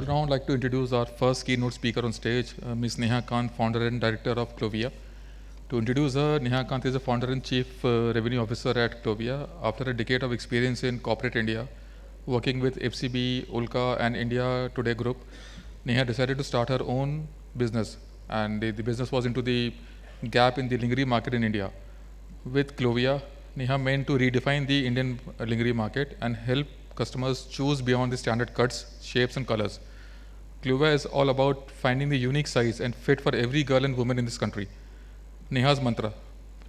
now I'd like to introduce our first keynote speaker on stage, Ms. Neha Kant, founder and director of Clovia. To introduce her, Neha Kant is a founder and chief revenue officer at Clovia. After a decade of experience in corporate India, working with FCB, Ulka, and India Today Group, Neha decided to start her own business, and the business was into the gap in the lingerie market in India. With Clovia, Neha meant to redefine the Indian lingerie market and help customers choose beyond the standard cuts, shapes, and colors. Clovia is all about finding the unique size and fit for every girl and woman in this country. Neha's mantra: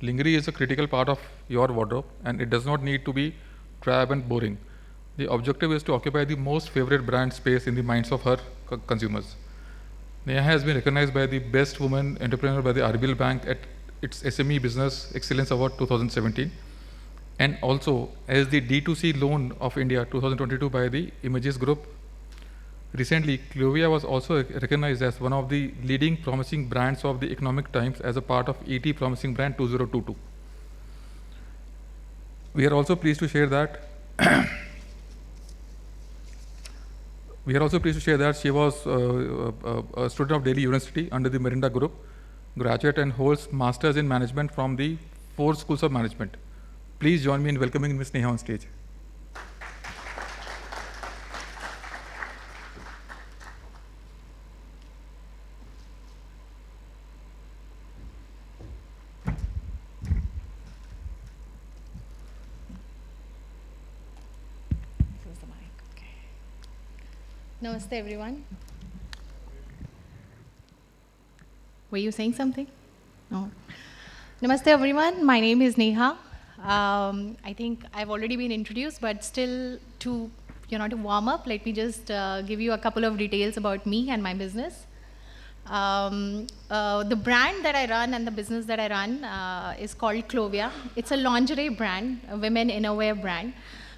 lingerie is a critical part of your wardrobe and it does not need to be drab and boring. The objective is to occupy the most favorite brand space in the minds of her consumers. Neha has been recognized by the Best Woman Entrepreneur by the RBL Bank at its SME Business Excellence Award 2017, and also as the D2C Loan of India 2022 by the Images Group. Recently, Clovia was also recognized as one of the leading promising brands of the Economic Times as a part of ET Promising Brand 2022. We are also pleased to share that she was a student of Delhi University under the Mirinda Group, graduate and holds Masters in Management from the 4 Schools of Management. Please join me in welcoming Ms. Neha on stage. Namaste, everyone. Were you saying something? No. Namaste, everyone. My name is Neha. I think I've already been introduced, but still to warm up, let me just give you a couple of details about me and my business. The brand that I run and the business that I run is called Clovia. It's a lingerie brand, a women innerwear brand.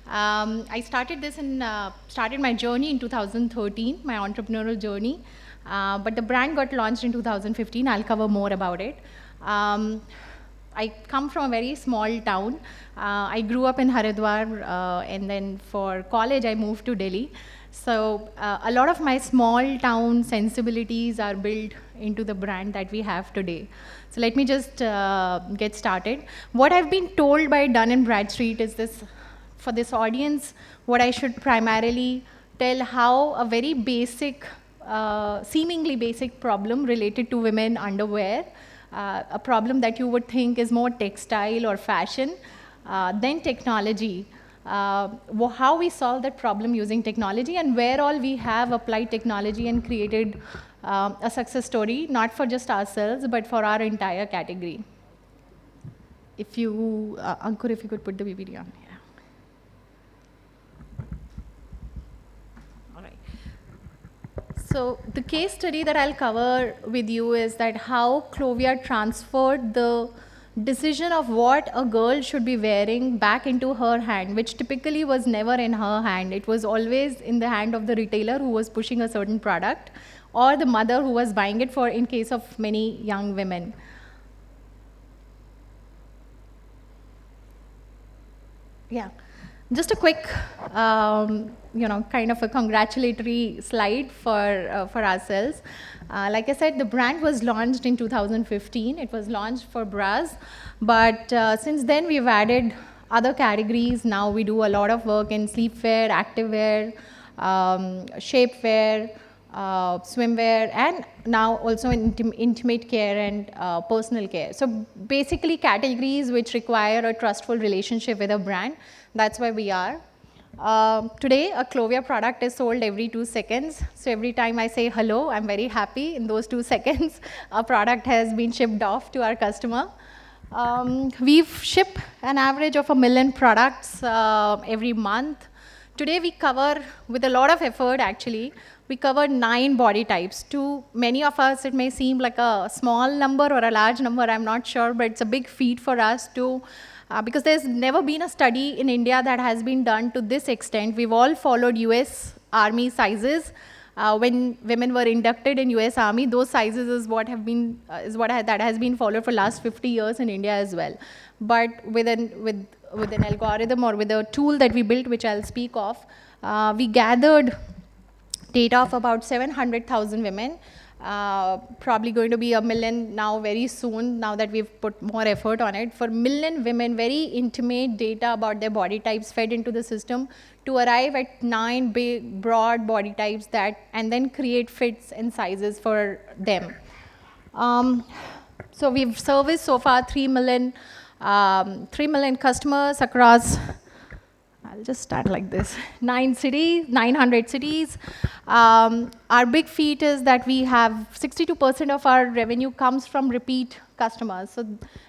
I started my journey in 2013, my entrepreneurial journey, but the brand got launched in 2015. I'll cover more about it. I come from a very small town. I grew up in Haridwar, and then for college I moved to Delhi. So a lot of my small town sensibilities are built into the brand that we have today. So let me just get started. What I've been told by Dun & Bradstreet is this. For this audience, what I should primarily tell how a very basic, seemingly basic problem related to women underwear, a problem that you would think is more textile or fashion, then technology, how we solve that problem using technology, and where all we have applied technology and created a success story, not for just ourselves, but for our entire category. If you, Ankur, if you could put the BBD on. So the case study that I'll cover with you is that how Clovia transferred the decision of what a girl should be wearing back into her hand, which typically was never in her hand. It was always in the hand of the retailer who was pushing a certain product, or the mother who was buying it for, in case of many young women. Yeah. Just a quick, kind of a congratulatory slide for ourselves. Like I said, the brand was launched in 2015. It was launched for bras, but since then we've added other categories. Now we do a lot of work in sleepwear, activewear, shapewear, swimwear, and now also in intimate care and personal care. So basically categories which require a trustful relationship with a brand. That's where we are. Today, a Clovia product is sold every 2 seconds. So every time I say hello, I'm very happy. In those 2 seconds, a product has been shipped off to our customer. We've shipped an average of 1 million products every month. Today we cover, with a lot of effort actually, we cover 9 body types. To many of us, it may seem like a small number or a large number, I'm not sure, but it's a big feat for us to because there's never been a study in India that has been done to this extent. We've all followed US Army sizes. When women were inducted in US Army, those sizes is what have been that has been followed for last 50 years in India as well. But with an algorithm or with a tool that we built, which I'll speak of, we gathered data of about 700,000 women, probably going to be 1 million now very soon, now that we've put more effort on it. For 1 million women, very intimate data about their body types fed into the system to arrive at 9 big, broad body types and then create fits and sizes for them. So we've serviced so far 3 million customers across, I'll just start like this, 900 cities. Our big feat is that we have 62% of our revenue comes from repeat customers. So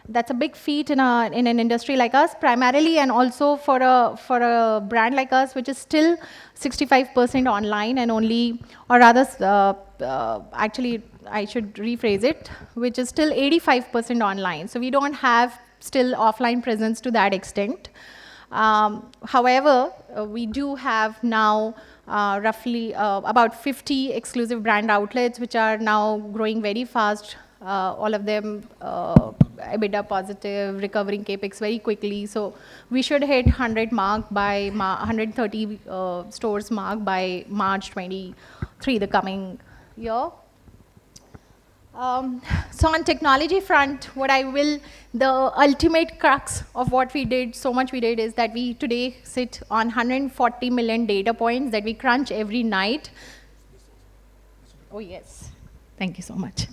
that's a big feat in an industry like us, primarily, and also for a brand like us, which is still 65% online and only, or rather, actually, I should rephrase it, which is still 85% online. So we don't have still offline presence to that extent. However, we do have now roughly about 50 exclusive brand outlets, which are now growing very fast. All of them EBITDA positive, recovering capex very quickly. So we should hit 100 mark by 130 stores mark by March 23, the coming year. So on technology front, the ultimate crux of what we did, so much we did, is that we today sit on 140 million data points that we crunch every night. Oh yes, thank you so much.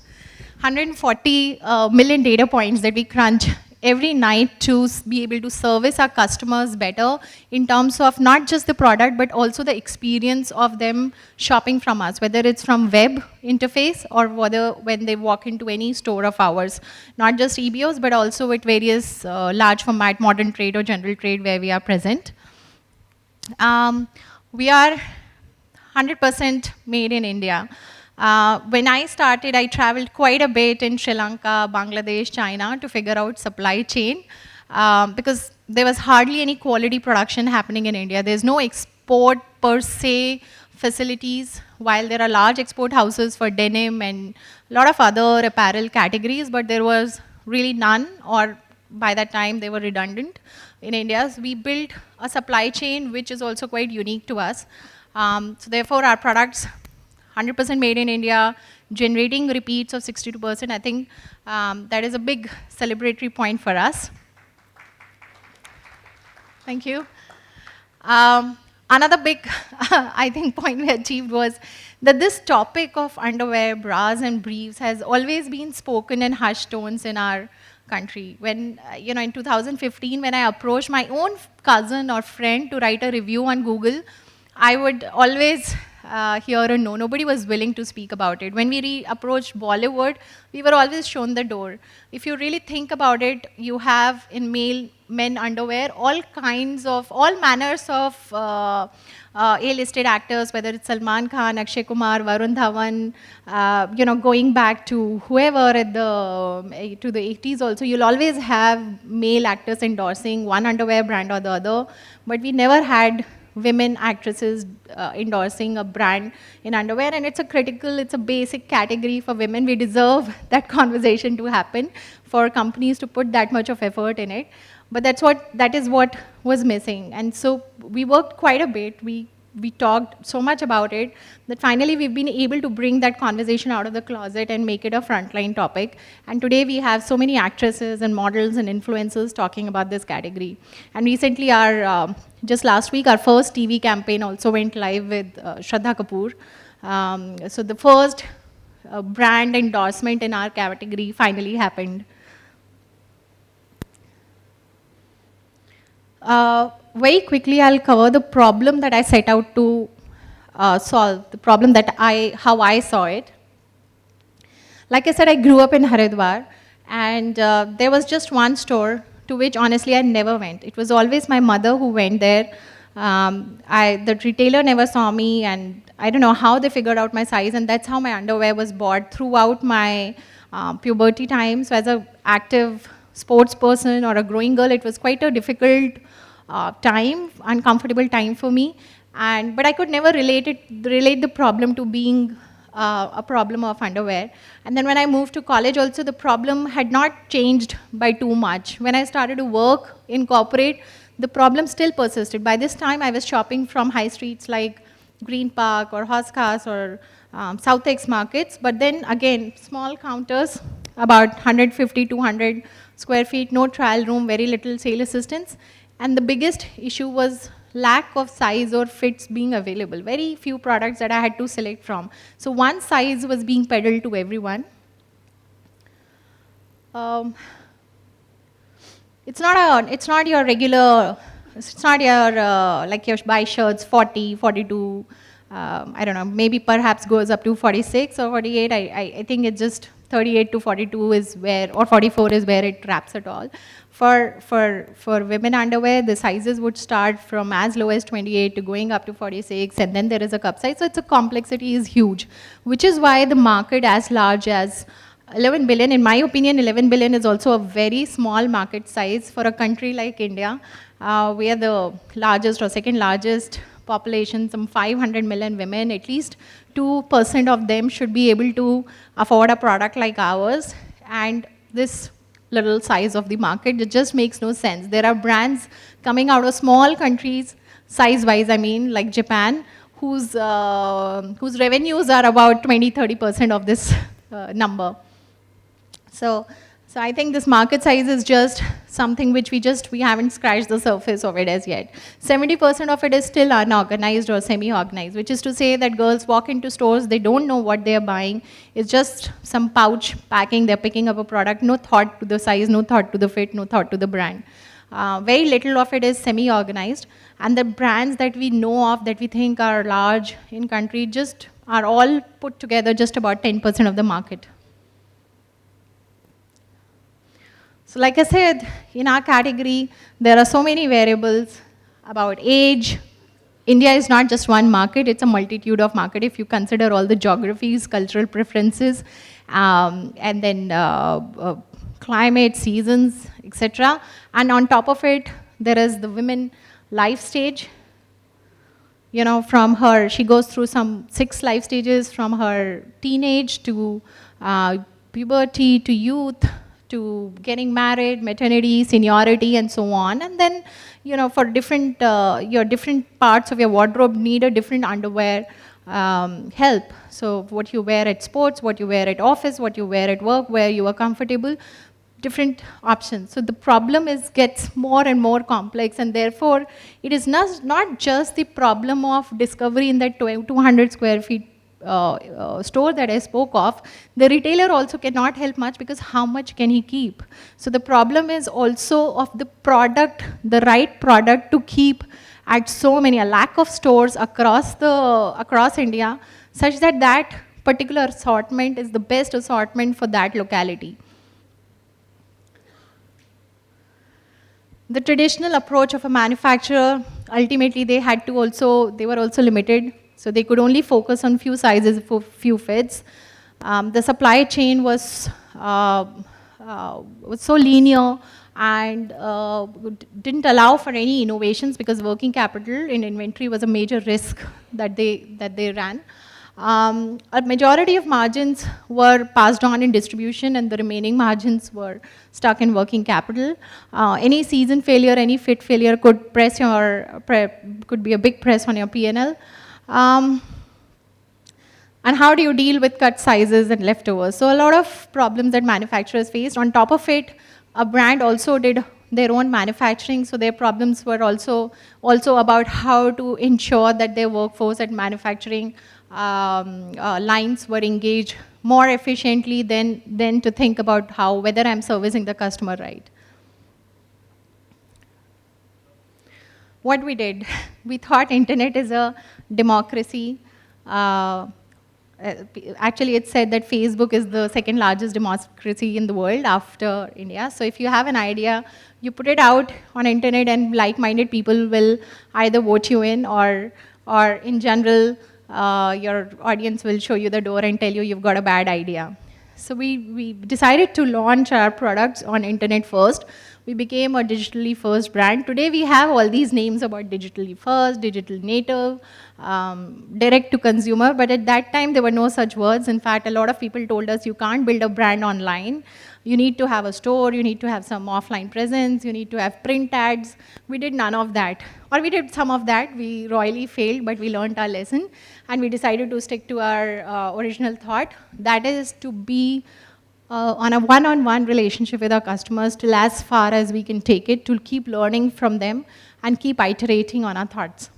140 million data points that we crunch every night to be able to service our customers better in terms of not just the product, but also the experience of them shopping from us, whether it's from web interface or whether when they walk into any store of ours, not just EBOs, but also with various large format, modern trade or general trade where we are present. We are 100% made in India. When I started, I traveled quite a bit in Sri Lanka, Bangladesh, China to figure out supply chain because there was hardly any quality production happening in India. There's no export per se facilities, while there are large export houses for denim and a lot of other apparel categories, but there was really none, or by that time they were redundant in India. So we built a supply chain which is also quite unique to us. So therefore our products 100% made in India, generating repeats of 62%. I think that is a big celebratory point for us. Thank you. Another big, I think, point we achieved was that this topic of underwear, bras, and briefs has always been spoken in hushed tones in our country. When, in 2015, when I approached my own cousin or friend to write a review on Google, I would always hear a no. Nobody was willing to speak about it. When we approached Bollywood, we were always shown the door. If you really think about it, you have in men underwear all manners of A-listed actors, whether it's Salman Khan, Akshay Kumar, Varun Dhawan, going back to whoever to the 80s also, you'll always have male actors endorsing one underwear brand or the other, but we never had women actresses endorsing a brand in underwear, and it's a basic category for women. We deserve that conversation to happen, for companies to put that much of effort in it. But that is what was missing. And so we worked quite a bit. We talked so much about it that finally we've been able to bring that conversation out of the closet and make it a frontline topic. And today we have so many actresses and models and influencers talking about this category. And recently, just last week, our first TV campaign also went live with Shraddha Kapoor. So the first brand endorsement in our category finally happened. Very quickly, I'll cover the problem that I set out to solve, the problem how I saw it. Like I said, I grew up in Haridwar, and there was just one store to which, honestly, I never went. It was always my mother who went there. The retailer never saw me, and I don't know how they figured out my size, and that's how my underwear was bought throughout my puberty time. So as an active sports person or a growing girl, it was quite a difficult uncomfortable time for me. But I could never relate the problem to being a problem of underwear. And then when I moved to college also, the problem had not changed by too much. When I started to work in corporate, the problem still persisted. By this time, I was shopping from high streets like Green Park or Hoskas or Southex markets, but then again, small counters, about 150, 200 square feet, no trial room, very little sale assistance. And the biggest issue was lack of size or fits being available. Very few products that I had to select from. So one size was being peddled to everyone. It's not your regular, it's not your, like your buy shirts 40, 42, I don't know, maybe perhaps goes up to 46 or 48. I think it's just 38 to 42 is where, or 44 is where it wraps at all. For women underwear, the sizes would start from as low as 28 to going up to 46, and then there is a cup size. So it's a complexity is huge, which is why the market as large as 11 billion, in my opinion, 11 billion is also a very small market size for a country like India. We are the largest or second largest population, some 500 million women, at least 2% of them should be able to afford a product like ours. And this little size of the market, it just makes no sense. There are brands coming out of small countries, size-wise, I mean, like Japan, whose revenues are about 20, 30% of this number. So I think this market size is just something which we haven't scratched the surface of it as yet. 70% of it is still unorganized or semi-organized, which is to say that girls walk into stores, they don't know what they're buying. It's just some pouch packing, they're picking up a product, no thought to the size, no thought to the fit, no thought to the brand. Very little of it is semi-organized. And the brands that we know of, that we think are large in country, just are all put together just about 10% of the market. So like I said, in our category, there are so many variables about age. India is not just one market, it's a multitude of market if you consider all the geographies, cultural preferences, and then climate, seasons, etc. And on top of it, there is the women life stage. You know, from her, she goes through some 6 life stages from her teenage to puberty to youth, to getting married, maternity, seniority, and so on. And then, you know, for different, your different parts of your wardrobe need a different underwear help. So what you wear at sports, what you wear at office, what you wear at work, where you are comfortable, different options. So the problem gets more and more complex, and therefore it is not just the problem of discovery in that 200 square feet store that I spoke of. The retailer also cannot help much because how much can he keep? So the problem is also of the product, the right product to keep at so many, a lack of stores across India, such that that particular assortment is the best assortment for that locality. The traditional approach of a manufacturer, ultimately they were also limited. So they could only focus on few sizes for few fits. The supply chain was so linear and didn't allow for any innovations because working capital in inventory was a major risk that they ran. A majority of margins were passed on in distribution, and the remaining margins were stuck in working capital. Any season failure, any fit failure could could be a big press on your P&L. And how do you deal with cut sizes and leftovers? So a lot of problems that manufacturers faced. On top of it, a brand also did their own manufacturing, so their problems were also about how to ensure that their workforce at manufacturing lines were engaged more efficiently than to think about whether I'm servicing the customer right. What we did, we thought internet is a democracy. Actually, it's said that Facebook is the second largest democracy in the world after India. So if you have an idea, you put it out on internet and like-minded people will either vote you in or in general, your audience will show you the door and tell you you've got a bad idea. So we decided to launch our products on internet first. We became a digitally first brand. Today we have all these names about digitally first, digital native, direct to consumer, but at that time there were no such words. In fact, a lot of people told us you can't build a brand online. You need to have a store, you need to have some offline presence, you need to have print ads. We did none of that. Or we did some of that. We royally failed, but we learned our lesson. And we decided to stick to our original thought. That is to be on a one-on-one relationship with our customers till as far as we can take it, to keep learning from them and keep iterating on our thoughts.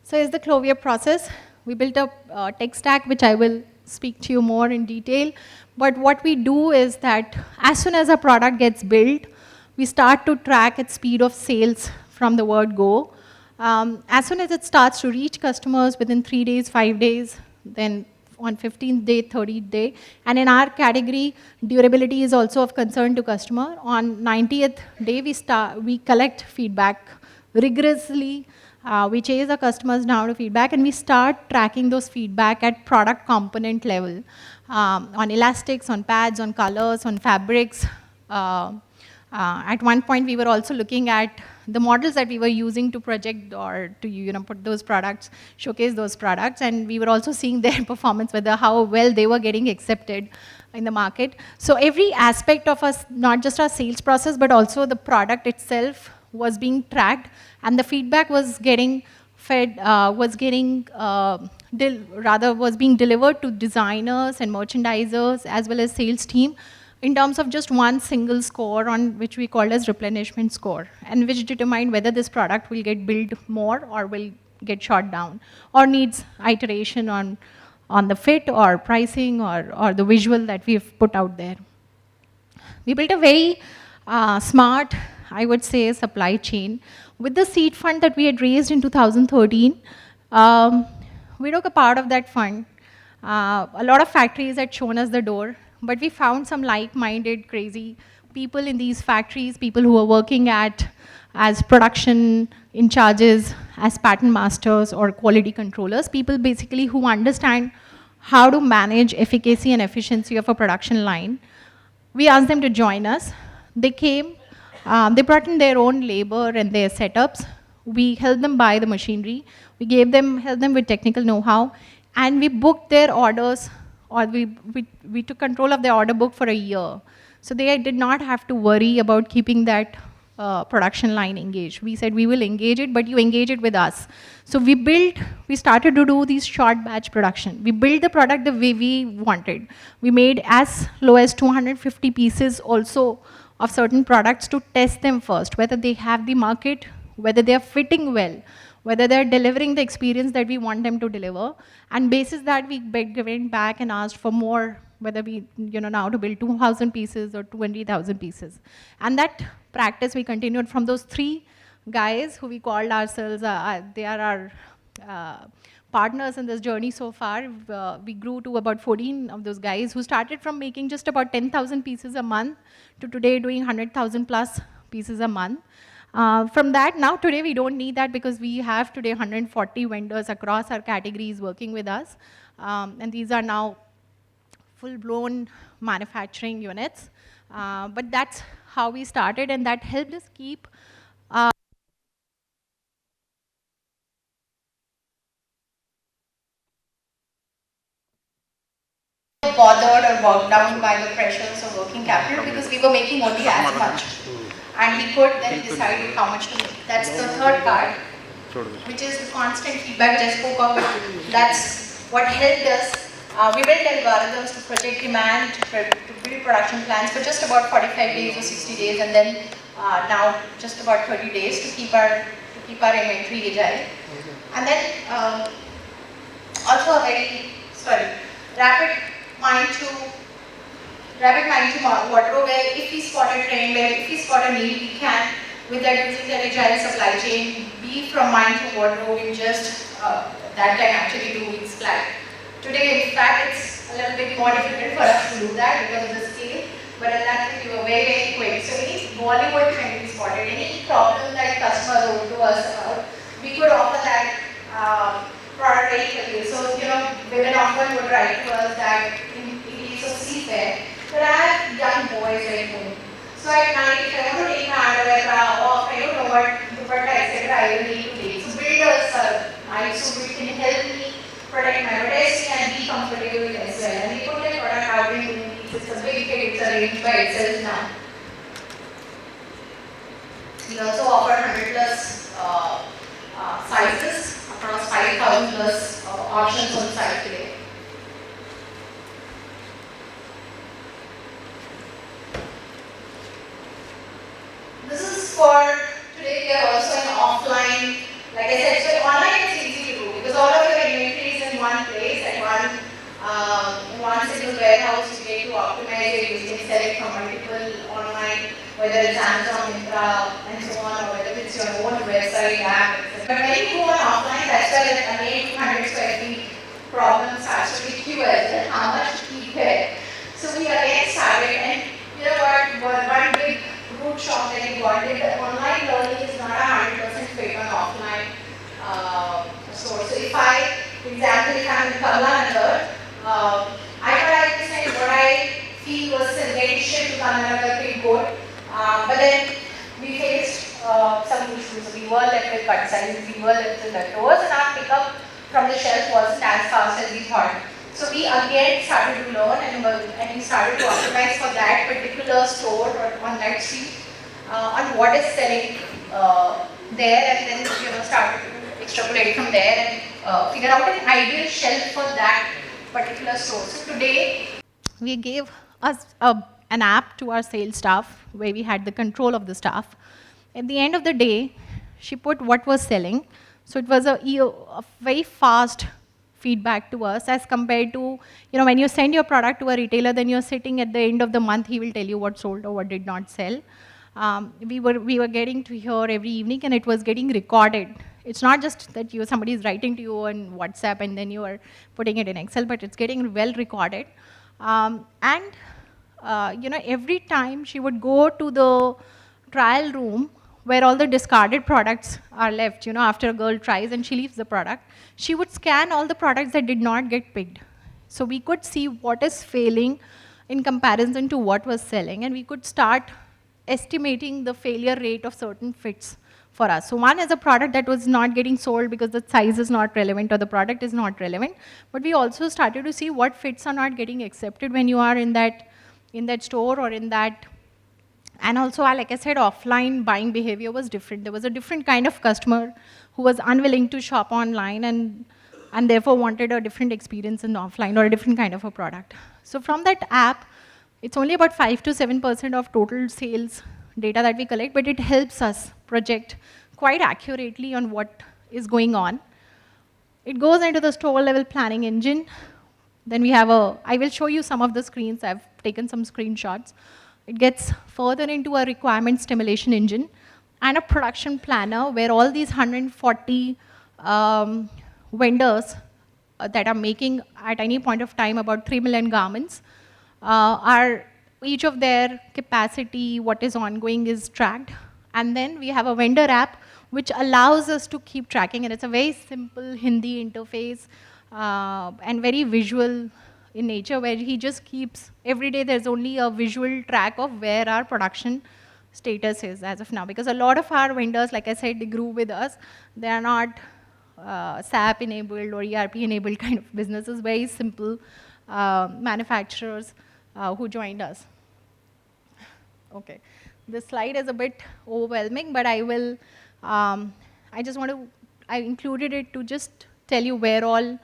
So here's the Clovia process. We built a tech stack, which I will speak to you more in detail. But what we do is that as soon as a product gets built, we start to track its speed of sales from the word go. As soon as it starts to reach customers within 3 days, 5 days, then on 15th day, 30th day. And in our category, durability is also of concern to customer. On 90th day, we collect feedback rigorously. We chase the customers down to feedback, and we start tracking those feedback at product component level, on elastics, on pads, on colors, on fabrics. At one point, we were also looking at the models that we were using to project or to put those products, showcase those products, and we were also seeing their performance, whether how well they were getting accepted in the market. So every aspect of us, not just our sales process, but also the product itself was being tracked, and the feedback was getting fed, was being delivered to designers and merchandisers as well as sales team in terms of just one single score, on which we call as replenishment score, and which determined whether this product will get built more or will get shot down or needs iteration on the fit or pricing or the visual that we've put out there. We built a very smart, I would say, supply chain. With the seed fund that we had raised in 2013, we took a part of that fund. A lot of factories had shown us the door, but we found some like-minded, crazy people in these factories, people who were working as production in charges, as pattern masters or quality controllers, people basically who understand how to manage efficacy and efficiency of a production line. We asked them to join us. They came. They brought in their own labor and their setups. We helped them buy the machinery. We helped them with technical know-how, and we booked their orders, or we took control of their order book for a year. So they did not have to worry about keeping that production line engaged. We said, we will engage it, but you engage it with us. So we started to do these short batch production. We built the product the way we wanted. We made as low as 250 pieces also of certain products to test them first, whether they have the market, whether they are fitting well, whether they're delivering the experience that we want them to deliver. And basis that, we went back and asked for more, whether we, now to build 2,000 pieces or 20,000 pieces. And that practice we continued from those 3 guys who we called ourselves, they are our partners in this journey so far. We grew to about 14 of those guys who started from making just about 10,000 pieces a month to today doing 100,000 plus pieces a month. From that, now today we don't need that, because we have today 140 vendors across our categories working with us. And these are now full-blown manufacturing units. But that's how we started, and that helped us keep bothered or bogged down by the pressures of working capital, because we were making only as much. And we could then decide how much to make. That's the third part, which is the constant feedback which I spoke of. That's what helped us. We built algorithms to project demand, to build production plans for just about 45 days or 60 days, and then now just about 30 days to keep our inventory agile. And then also a very rapid mind to wardrobe, where if we spot a trend, where if we spot a need, we can, with that, using the agile supply chain, be from mind to wardrobe in just that can actually 2 weeks flat. Today, in fact, it's a little bit more difficult for us to do that because of the scale, but at that time we were very, very quick. So any Bollywood trend we spotted, any problem that customers wrote to us about, we could offer that product very quickly. So, women often would write to us that in case of sleepwear, but I have young boys at home. So at night, if I want to take my underwear off, I don't know what dupatta, etc., I will need to take. So builders, so we can help me protect my advertising and be comfortable as well. And we put that product out into it's a big kit, it's a range by itself now. We also offer 100 plus sizes across 5,000 plus options on site today. This is for today. We are also an offline. Like I said, so online is easy to do because all of your inventory is in one place at one single warehouse. You get to optimize it. You can sell it from multiple online, whether it's Amazon, Myntra, and so on, or whether it's your own website app. But when you go on offline, that's where an 800 square feet problem starts to hit you as well. How much to keep it? So we again started, and you know what? One big root shock that we got is that online learning is not 100% fit on offline store. So if for example, if I'm in Kamla I tried to say what I feel was suggestion to Kamla pretty good, but then we faced some issues. We were left with cut sizes, we were left with the doors, and our pickup from the shelf wasn't as fast as we thought. So we again started to learn and we started to optimize for that particular store or on that street on what is selling there, and then started to extrapolate from there and figure out an ideal shelf for that particular store. So today we gave us an app to our sales staff where we had the control of the staff. At the end of the day, she put what was selling. So it was a very fast feedback to us as compared to, when you send your product to a retailer, then you're sitting at the end of the month, he will tell you what sold or what did not sell. We were getting to hear every evening, and it was getting recorded. It's not just that somebody is writing to you on WhatsApp and then you are putting it in Excel, but it's getting well recorded. Every time she would go to the trial room where all the discarded products are left, after a girl tries and she leaves the product, she would scan all the products that did not get picked. So we could see what is failing in comparison to what was selling, and we could start estimating the failure rate of certain fits for us. So one is a product that was not getting sold because the size is not relevant or the product is not relevant, but we also started to see what fits are not getting accepted when you are in that store or in that. And also, like I said, offline buying behavior was different. There was a different kind of customer who was unwilling to shop online and therefore wanted a different experience in offline or a different kind of a product. So from that app, it's only about 5 to 7% of total sales data that we collect, but it helps us project quite accurately on what is going on. It goes into the store level planning engine. Then we have I will show you some of the screens. I've taken some screenshots. It gets further into a requirement stimulation engine and a production planner where all these 140 vendors that are making at any point of time about 3 million garments are each of their capacity, what is ongoing is tracked. And then we have a vendor app which allows us to keep tracking, and it's a very simple Hindi interface and very visual in nature, where he just keeps, every day there's only a visual track of where our production status is as of now. Because a lot of our vendors, like I said, they grew with us. They are not SAP enabled or ERP enabled kind of businesses, very simple manufacturers who joined us. Okay, this slide is a bit overwhelming, but I included it to just tell you where all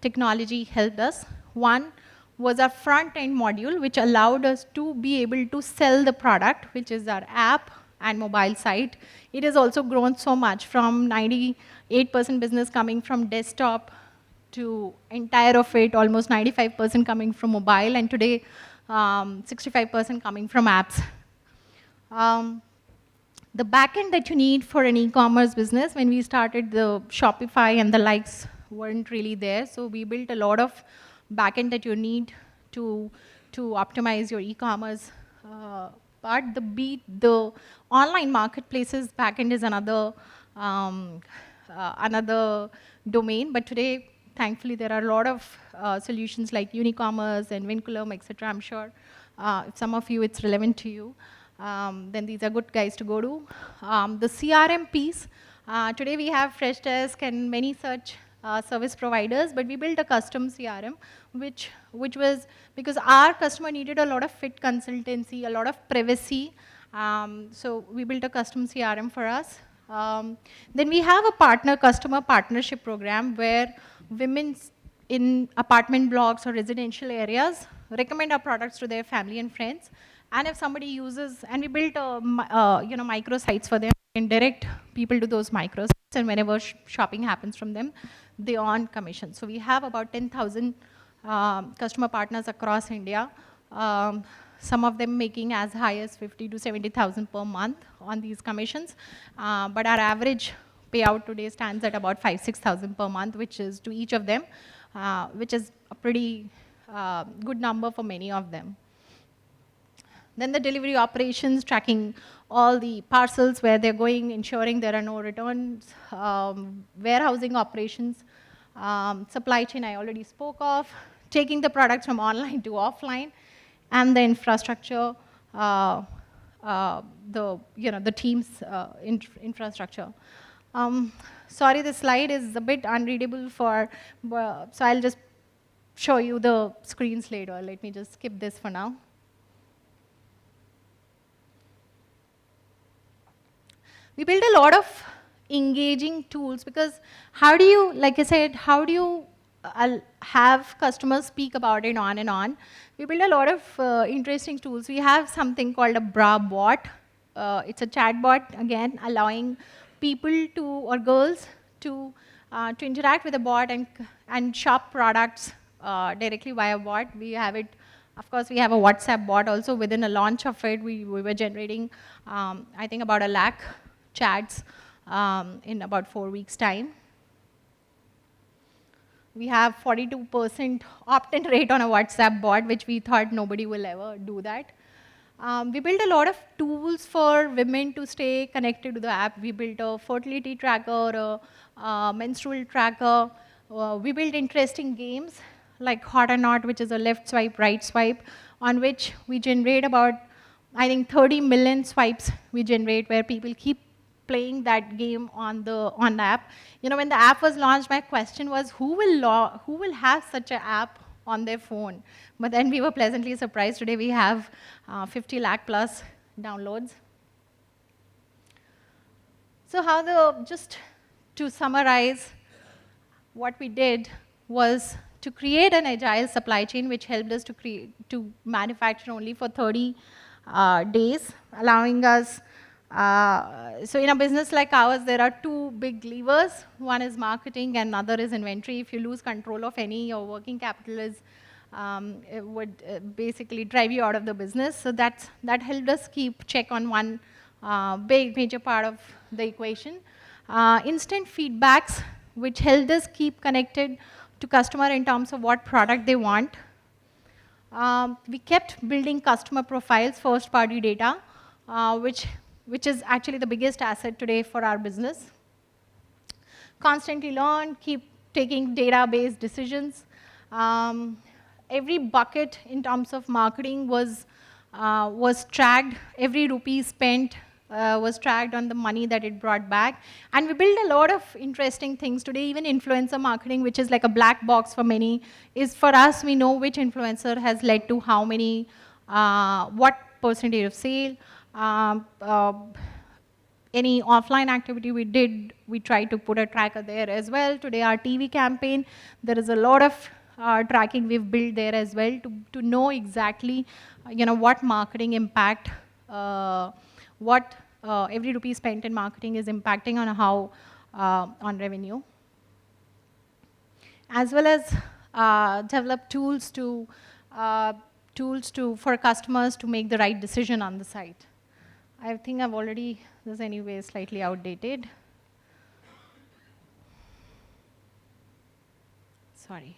technology helped us. One was our front-end module, which allowed us to be able to sell the product, which is our app and mobile site. It has also grown so much, from 98% business coming from desktop to entire of it, almost 95% coming from mobile, and today 65% coming from apps. The backend that you need for an e-commerce business, when we started, the Shopify and the likes weren't really there, so we built a lot of backend that you need to optimize your e-commerce part. The online marketplaces backend is another domain, but today, thankfully, there are a lot of solutions like Unicommerce and Vinculum, etc. I'm sure if some of you, it's relevant to you, then these are good guys to go to. The CRM piece, today we have Freshdesk and many such service providers, but we built a custom CRM, which was because our customer needed a lot of fit consultancy, a lot of privacy. So we built a custom CRM for us. Then we have a customer partnership program where women in apartment blocks or residential areas recommend our products to their family and friends. And if somebody uses, and we built micro sites for them, and direct people to those micro sites, and whenever shopping happens from them, they earn commission. So we have about 10,000 customer partners across India. Some of them making as high as 50 to 70,000 per month on these commissions. But our average payout today stands at about 5,000-6,000 per month, which is to each of them, which is a pretty good number for many of them. Then the delivery operations, tracking all the parcels, where they're going, ensuring there are no returns, warehousing operations, supply chain I already spoke of, taking the products from online to offline, and the infrastructure, the team's infrastructure. Sorry, the slide is a bit unreadable so I'll just show you the screens later. Let me just skip this for now. We built a lot of engaging tools because how do you, like I said, how do you have customers speak about it on and on? We built a lot of interesting tools. We have something called a bra bot. It's a chat bot, again, allowing people or girls to interact with a bot and shop products directly via bot. We have it. Of course, we have a WhatsApp bot also. Within a launch of it, we were generating, I think, about 1 lakh chats in about 4 weeks' time. We have 42% opt-in rate on a WhatsApp bot, which we thought nobody will ever do that. We built a lot of tools for women to stay connected to the app. We built a fertility tracker, a menstrual tracker. We built interesting games like Hot or Not, which is a left swipe, right swipe, on which we generate about, I think, 30 million swipes we generate, where people keep playing that game on the app. You know, when the app was launched, my question was, who will have such an app on their phone? But then we were pleasantly surprised. Today we have 50 lakh plus downloads. So just to summarize, what we did was to create an agile supply chain, which helped us to manufacture only for 30 days, allowing us. So in a business like ours, there are two big levers. One is marketing and another is inventory. If you lose control of any, your working capital it would basically drive you out of the business. So that helped us keep check on one big major part of the equation. Instant feedbacks, which helped us keep connected to customer in terms of what product they want. We kept building customer profiles, first-party data, which is actually the biggest asset today for our business. Constantly learn, keep taking data-based decisions. Every bucket in terms of marketing was tracked. Every rupee spent was tracked on the money that it brought back. And we built a lot of interesting things today. Even influencer marketing, which is like a black box for many, is for us, we know which influencer has led to how many, what percentage of sale. Any offline activity we did, we tried to put a tracker there as well. Today, our TV campaign, there is a lot of tracking we've built there as well to know exactly, what marketing impact, what every rupee spent in marketing is impacting on how on revenue, as well as develop tools for customers to make the right decision on the site. I think I've already, this is anyway slightly outdated. Sorry.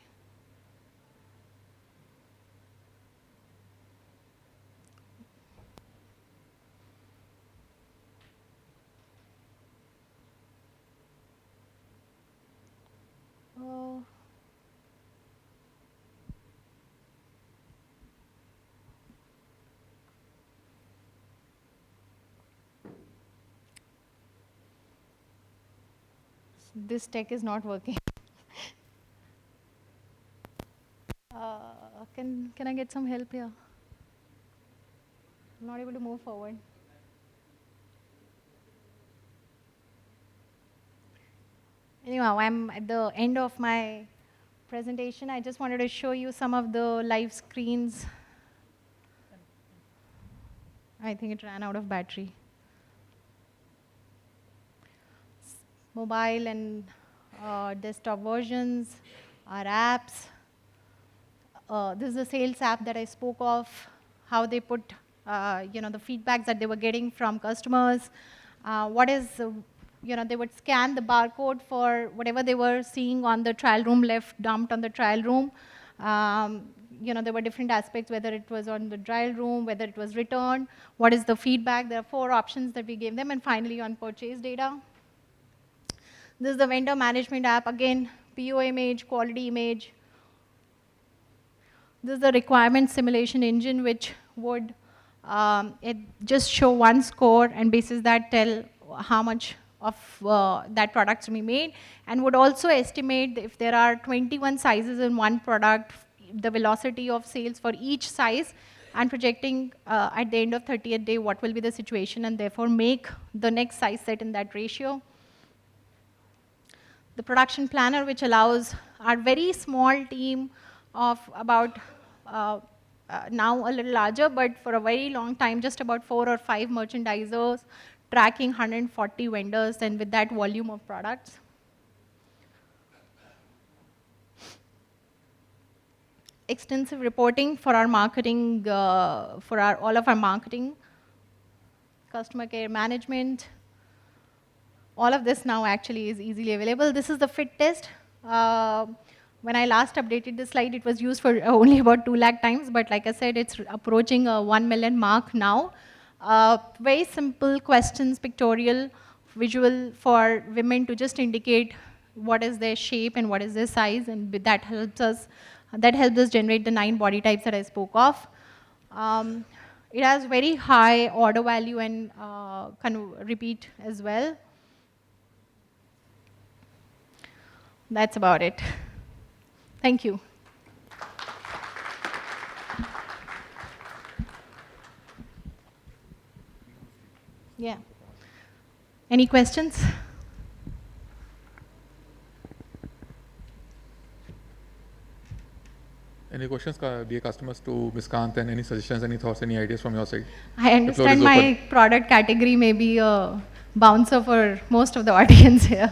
This tech is not working. Can I get some help here? I'm not able to move forward. Anyhow, I'm at the end of my presentation. I just wanted to show you some of the live screens. I think it ran out of battery. Mobile and desktop versions, our apps. This is the sales app that I spoke of, how they put the feedbacks that they were getting from customers. They would scan the barcode for whatever they were seeing on the trial room left dumped on the trial room. There were different aspects, whether it was on the trial room, whether it was returned, what is the feedback. There are 4 options that we gave them, and finally on purchase data. This is the vendor management app, again, PO image, quality image. This is the requirement simulation engine, which would it just show one score and basis that tell how much of that product to be made, and would also estimate if there are 21 sizes in one product, the velocity of sales for each size, and projecting at the end of 30th day what will be the situation, and therefore make the next size set in that ratio. The production planner, which allows our very small team of about, now a little larger, but for a very long time, just about 4 or 5 merchandisers, tracking 140 vendors, and with that volume of products. Extensive reporting for our marketing, all of our marketing, customer care management. All of this now actually is easily available. This is the fit test. When I last updated this slide, it was used for only about 2 lakh times, but like I said, it's approaching a 1 million mark now. Very simple questions, pictorial, visual for women to just indicate what is their shape and what is their size, and that helps us generate the 9 body types that I spoke of. It has very high order value and repeat as well. That's about it. Thank you. Yeah. Any questions? Any questions, dear customers, to Ms. Kant, and any suggestions, any thoughts, any ideas from your side? I understand my product category may be a bouncer for most of the audience here.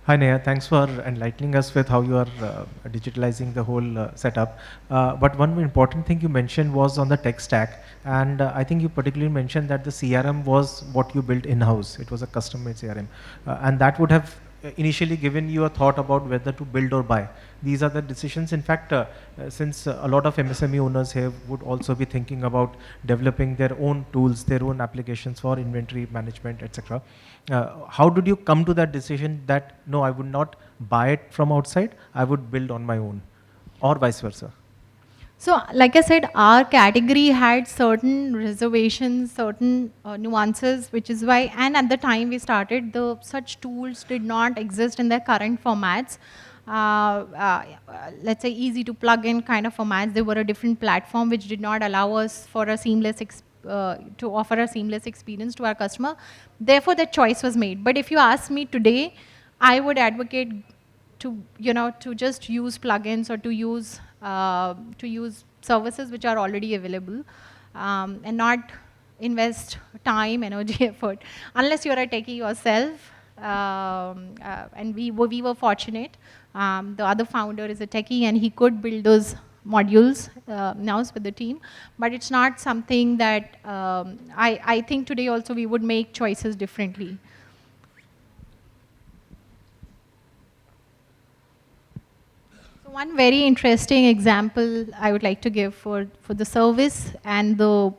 Hi Neha, thanks for enlightening us with how you are digitalizing the whole setup. But one important thing you mentioned was on the tech stack, and I think you particularly mentioned that the CRM was what you built in-house. It was a custom-made CRM, and that would have initially given you a thought about whether to build or buy. These are the decisions. In fact, since a lot of MSME owners here would also be thinking about developing their own tools, their own applications for inventory management, etc. How did you come to that decision that, no, I would not buy it from outside, I would build on my own, or vice versa? So, like I said, our category had certain reservations, certain nuances, which is why, and at the time we started, such tools did not exist in their current formats. Let's say easy to plug in kind of formats. They were a different platform which did not allow us for a seamless to offer a seamless experience to our customer. Therefore, that choice was made. But if you ask me today, I would advocate to just use plugins, or to use services which are already available, and not invest time, energy, effort, unless you're a techie yourself. And we were fortunate. The other founder is a techie, and he could build those modules now with the team. But it's not something that I think today also we would make choices differently. So one very interesting example I would like to give for the service and the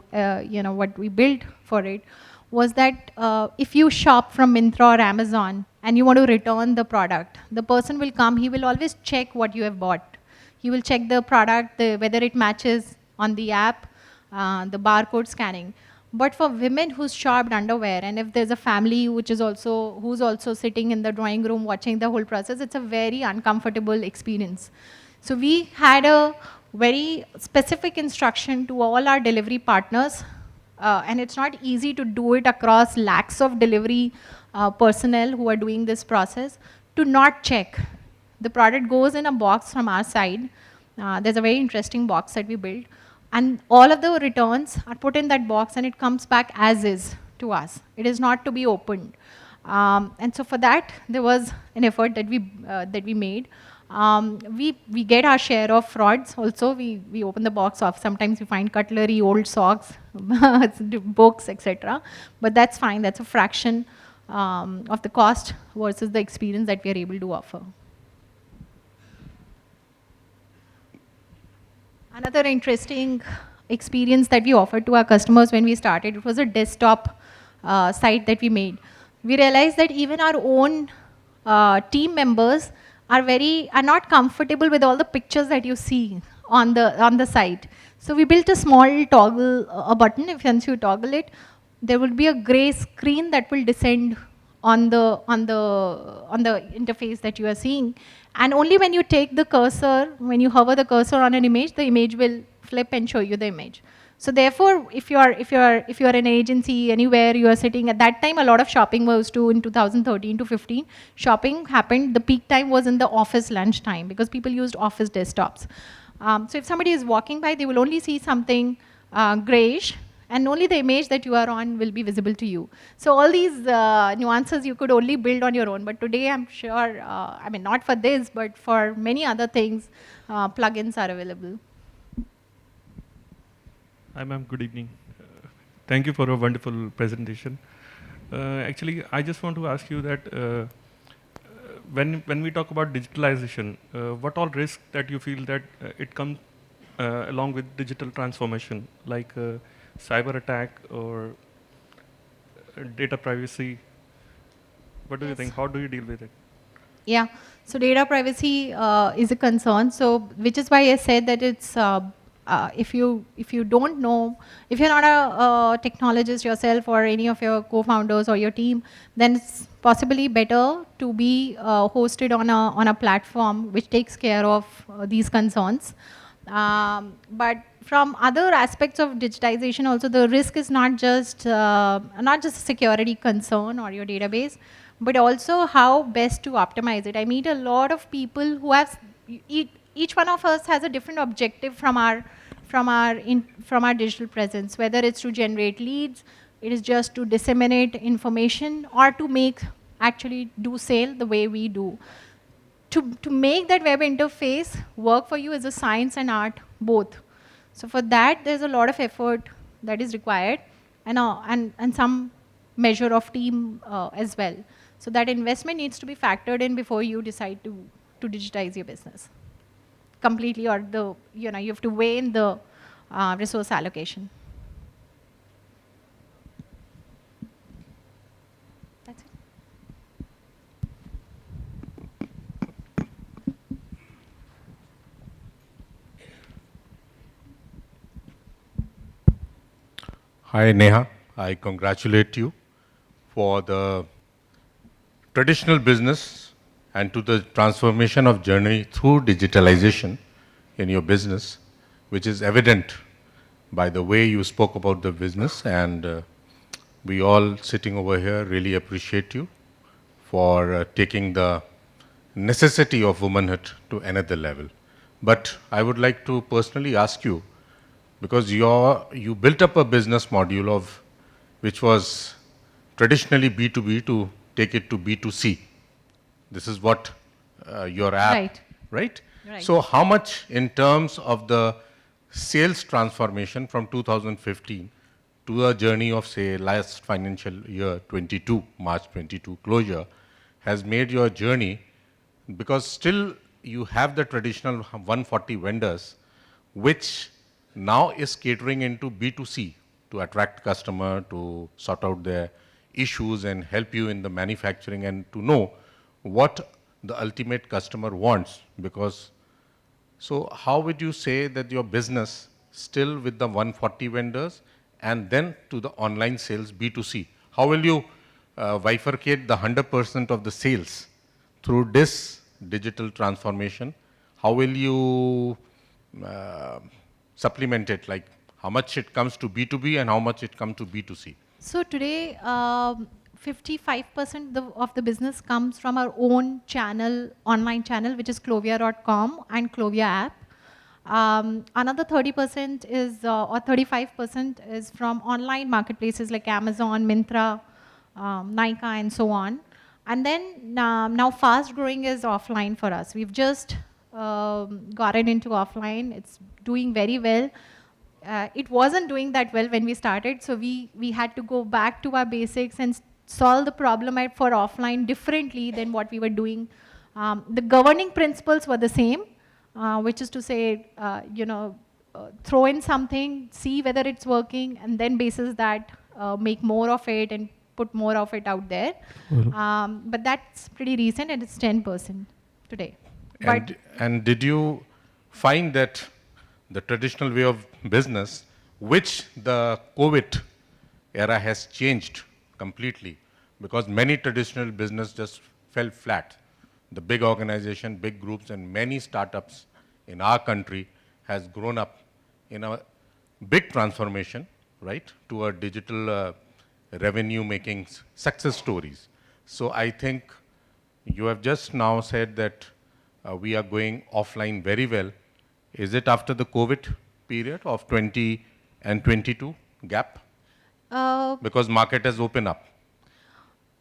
what we built for it was that if you shop from Myntra or Amazon and you want to return the product, the person will come, he will always check what you have bought. He will check the product, whether it matches on the app, the barcode scanning. But for women who's shopped underwear, and if there's a family who's also sitting in the drawing room watching the whole process, it's a very uncomfortable experience. So we had a very specific instruction to all our delivery partners, and it's not easy to do it across lakhs of delivery personnel who are doing this process, to not check. The product goes in a box from our side. There's a very interesting box that we built, and all of the returns are put in that box, and it comes back as is to us. It is not to be opened. And so for that, there was an effort that we made. We get our share of frauds also. We open the box off. Sometimes we find cutlery, old socks, books, etc. But that's fine. That's a fraction of the cost versus the experience that we are able to offer. Another interesting experience that we offered to our customers when we started, it was a desktop site that we made. We realized that even our own team members are not comfortable with all the pictures that you see on the site. So we built a small toggle, a button. If once you toggle it, there will be a gray screen that will descend on the interface that you are seeing. And only when you take the cursor, when you hover the cursor on an image, the image will flip and show you the image. So therefore, if you are an agency anywhere, you are sitting at that time, a lot of shopping was in 2013 to 15. Shopping happened. The peak time was in the office lunch time because people used office desktops. So if somebody is walking by, they will only see something grayish, and only the image that you are on will be visible to you. So all these nuances you could only build on your own. But today, I'm sure, I mean, not for this, but for many other things, plugins are available. Hi, ma'am. Good evening. Thank you for a wonderful presentation. Actually, I just want to ask you that when we talk about digitalization, what all risks that you feel that it comes along with digital transformation, like cyber attack or data privacy? What do you think? How do you deal with it? Yeah, so data privacy is a concern. So which is why I said that it's if you don't know, if you're not a technologist yourself or any of your co-founders or your team, then it's possibly better to be hosted on a platform which takes care of these concerns. But from other aspects of digitization, also the risk is not just a security concern or your database, but also how best to optimize it. I meet a lot of people who have each one of us has a different objective from our digital presence, whether it's to generate leads, it is just to disseminate information, or to actually do sale the way we do. To make that web interface work for you is a science and art both. So for that, there's a lot of effort that is required, and some measure of team as well. So that investment needs to be factored in before you decide to digitize your business completely, or you have to weigh in the resource allocation. That's it. Hi, Neha. I congratulate you for the traditional business and to the transformation of journey through digitalization in your business, which is evident by the way you spoke about the business. And we all sitting over here really appreciate you for taking the necessity of womanhood to another level. But I would like to personally ask you, because you built up a business module which was traditionally B2B to take it to B2C. This is what your app, right? So how much in terms of the sales transformation from 2015 to a journey of, say, last financial year 22, March 22 closure, has made your journey, because still you have the traditional 140 vendors, which now is catering into B2C to attract customer, to sort out their issues and help you in the manufacturing and to know what the ultimate customer wants. Because, so how would you say that your business still with the 140 vendors and then to the online sales B2C. How will you bifurcate the 100% of the sales through this digital transformation? How will you supplement it, like how much it comes to B2B and how much it comes to B2C? So today, 55% of the business comes from our own channel, online channel, which is clovia.com and Clovia app. Another 30% is, or 35% is from online marketplaces like Amazon, Myntra, Nykaa, and so on. And then now fast growing is offline for us. We've just gotten into offline. It's doing very well. It wasn't doing that well when we started, so we had to go back to our basics and solve the problem for offline differently than what we were doing. The governing principles were the same, which is to say, throw in something, see whether it's working, and then basis that, make more of it and put more of it out there. But that's pretty recent, and it's 10% today. And did you find that the traditional way of business, which the COVID era has changed completely, because many traditional business just fell flat. The big organization, big groups, and many startups in our country has grown up in a big transformation, right, to a digital revenue making success stories. So I think you have just now said that we are going offline very well. Is it after the COVID period of 20 and 22 gap? Because market has opened up.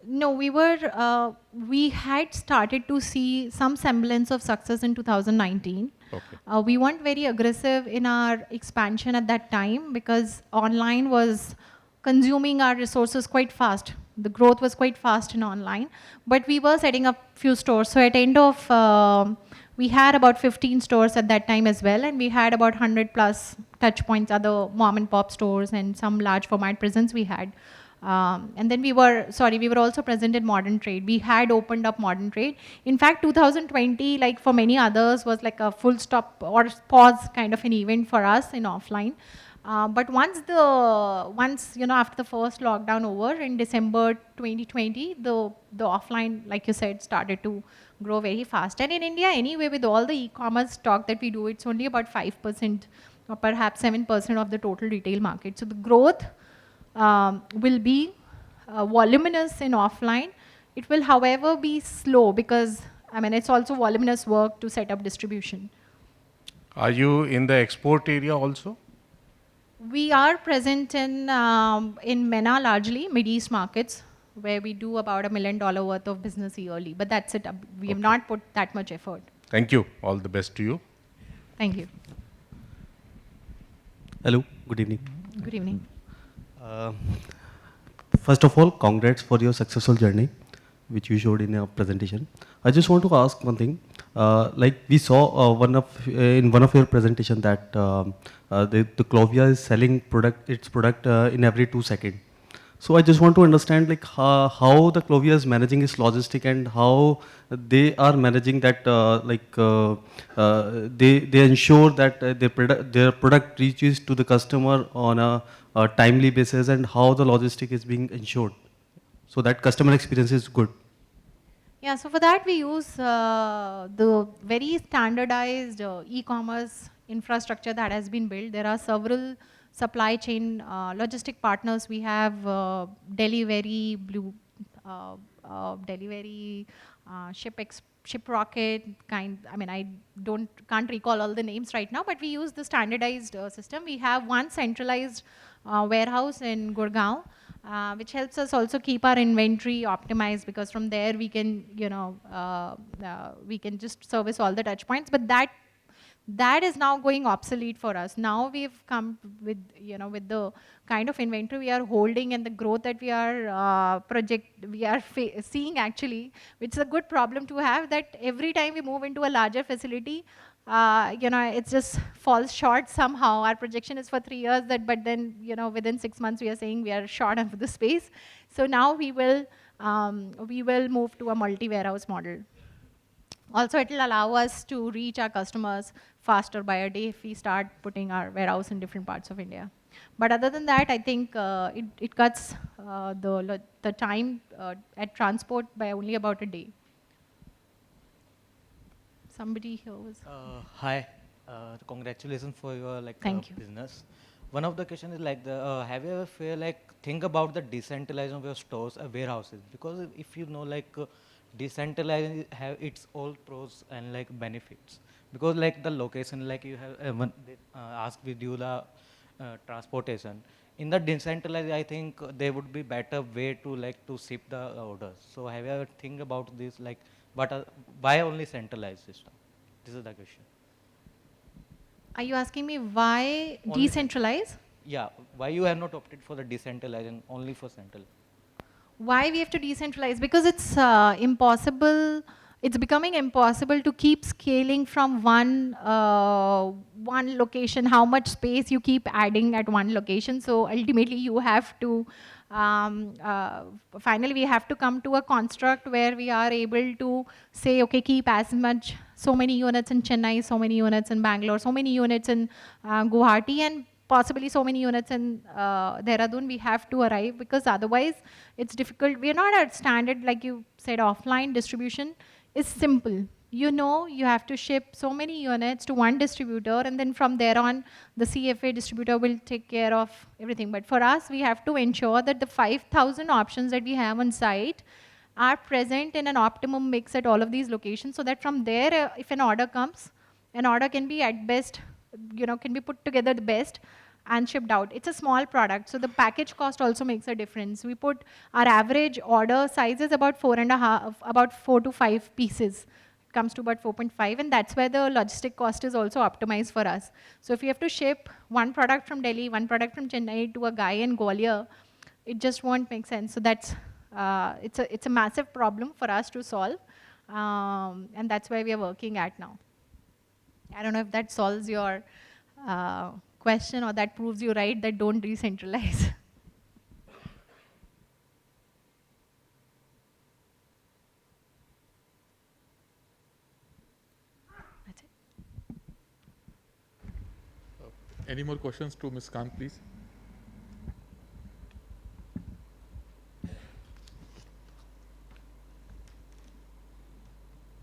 No, we had started to see some semblance of success in 2019. Okay. We weren't very aggressive in our expansion at that time because online was consuming our resources quite fast. The growth was quite fast in online, but we were setting up few stores. So at the end of, we had about 15 stores at that time as well, and we had about 100 plus touch points, other mom and pop stores and some large format presence we had. And then we were also present in modern trade. We had opened up modern trade. In fact, 2020, like for many others, was like a full stop or pause kind of an event for us in offline. But once after the first lockdown over in December 2020, the offline, like you said, started to grow very fast. And in India, anyway, with all the e-commerce stock that we do, it's only about 5% or perhaps 7% of the total retail market. So the growth will be voluminous in offline. It will, however, be slow because, I mean, it's also voluminous work to set up distribution. Are you in the export area also? We are present in MENA largely, Mid East markets, where we do about $1 million worth of business yearly. But that's it. We have not put that much effort. Thank you. All the best to you. Thank you. Hello. Good evening. Good evening. First of all, congrats for your successful journey, which you showed in your presentation. I just want to ask one thing. Like we saw in one of your presentation that the Clovia is selling its product in every 2 seconds. So I just want to understand like how the Clovia is managing its logistic and how they are managing that they ensure that their product reaches to the customer on a timely basis and how the logistic is being ensured so that customer experience is good. Yeah, so for that we use the very standardized e-commerce infrastructure that has been built. There are several supply chain logistic partners. We have Delivery, Shiprocket kind. I mean, I can't recall all the names right now, but we use the standardized system. We have one centralized warehouse in Gurgaon, which helps us also keep our inventory optimized because from there we can, we can just service all the touch points. But that is now going obsolete for us. Now we've come with, with the kind of inventory we are holding and the growth that we are seeing actually, which is a good problem to have, that every time we move into a larger facility, it just falls short somehow. Our projection is for 3 years, but then, within 6 months we are saying we are short of the space. So now we will move to a multi-warehouse model. Also, it will allow us to reach our customers faster by a day if we start putting our warehouse in different parts of India. But other than that, I think it cuts the time at transport by only about a day. Somebody here was. Hi, congratulations for your Thank you. business. One of the question is like have you ever feel think about the decentralization of your stores, warehouses? Because if you know decentralizing have its all pros and benefits. Because the location you have asked with you the transportation. In the decentralized, I think there would be better way to ship the orders. So have you ever think about this why only centralized system? This is the question. Are you asking me why Only decentralize? Yeah, why you have not opted for the decentralized and only for central? Why we have to decentralize? Because it's impossible. It's becoming impossible to keep scaling from one location. How much space you keep adding at one location? So ultimately, you have to. Finally, we have to come to a construct where we are able to say, okay, keep as much, so many units in Chennai, so many units in Bangalore, so many units in Guwahati, and possibly so many units in Dehradun. We have to arrive, because otherwise it's difficult. We are not at standard, like you said, offline distribution is simple. You know, you have to ship so many units to one distributor, and then from there on, the CFA distributor will take care of everything. But for us, we have to ensure that the 5,000 options that we have on site are present in an optimum mix at all of these locations, so that from there, if an order comes, an order can be at best, can be put together the best and shipped out. It's a small product, so the package cost also makes a difference. We put our average order size is about 4 to 5 pieces. It comes to about 4.5, and that's where the logistic cost is also optimized for us. So if you have to ship one product from Delhi, one product from Chennai to a guy in Gwalior, it just won't make sense. So that's it's a massive problem for us to solve, and that's where we are working at now. I don't know if that solves your question, or that proves you right that don't decentralize. That's it. Any more questions to Ms. Kant, please?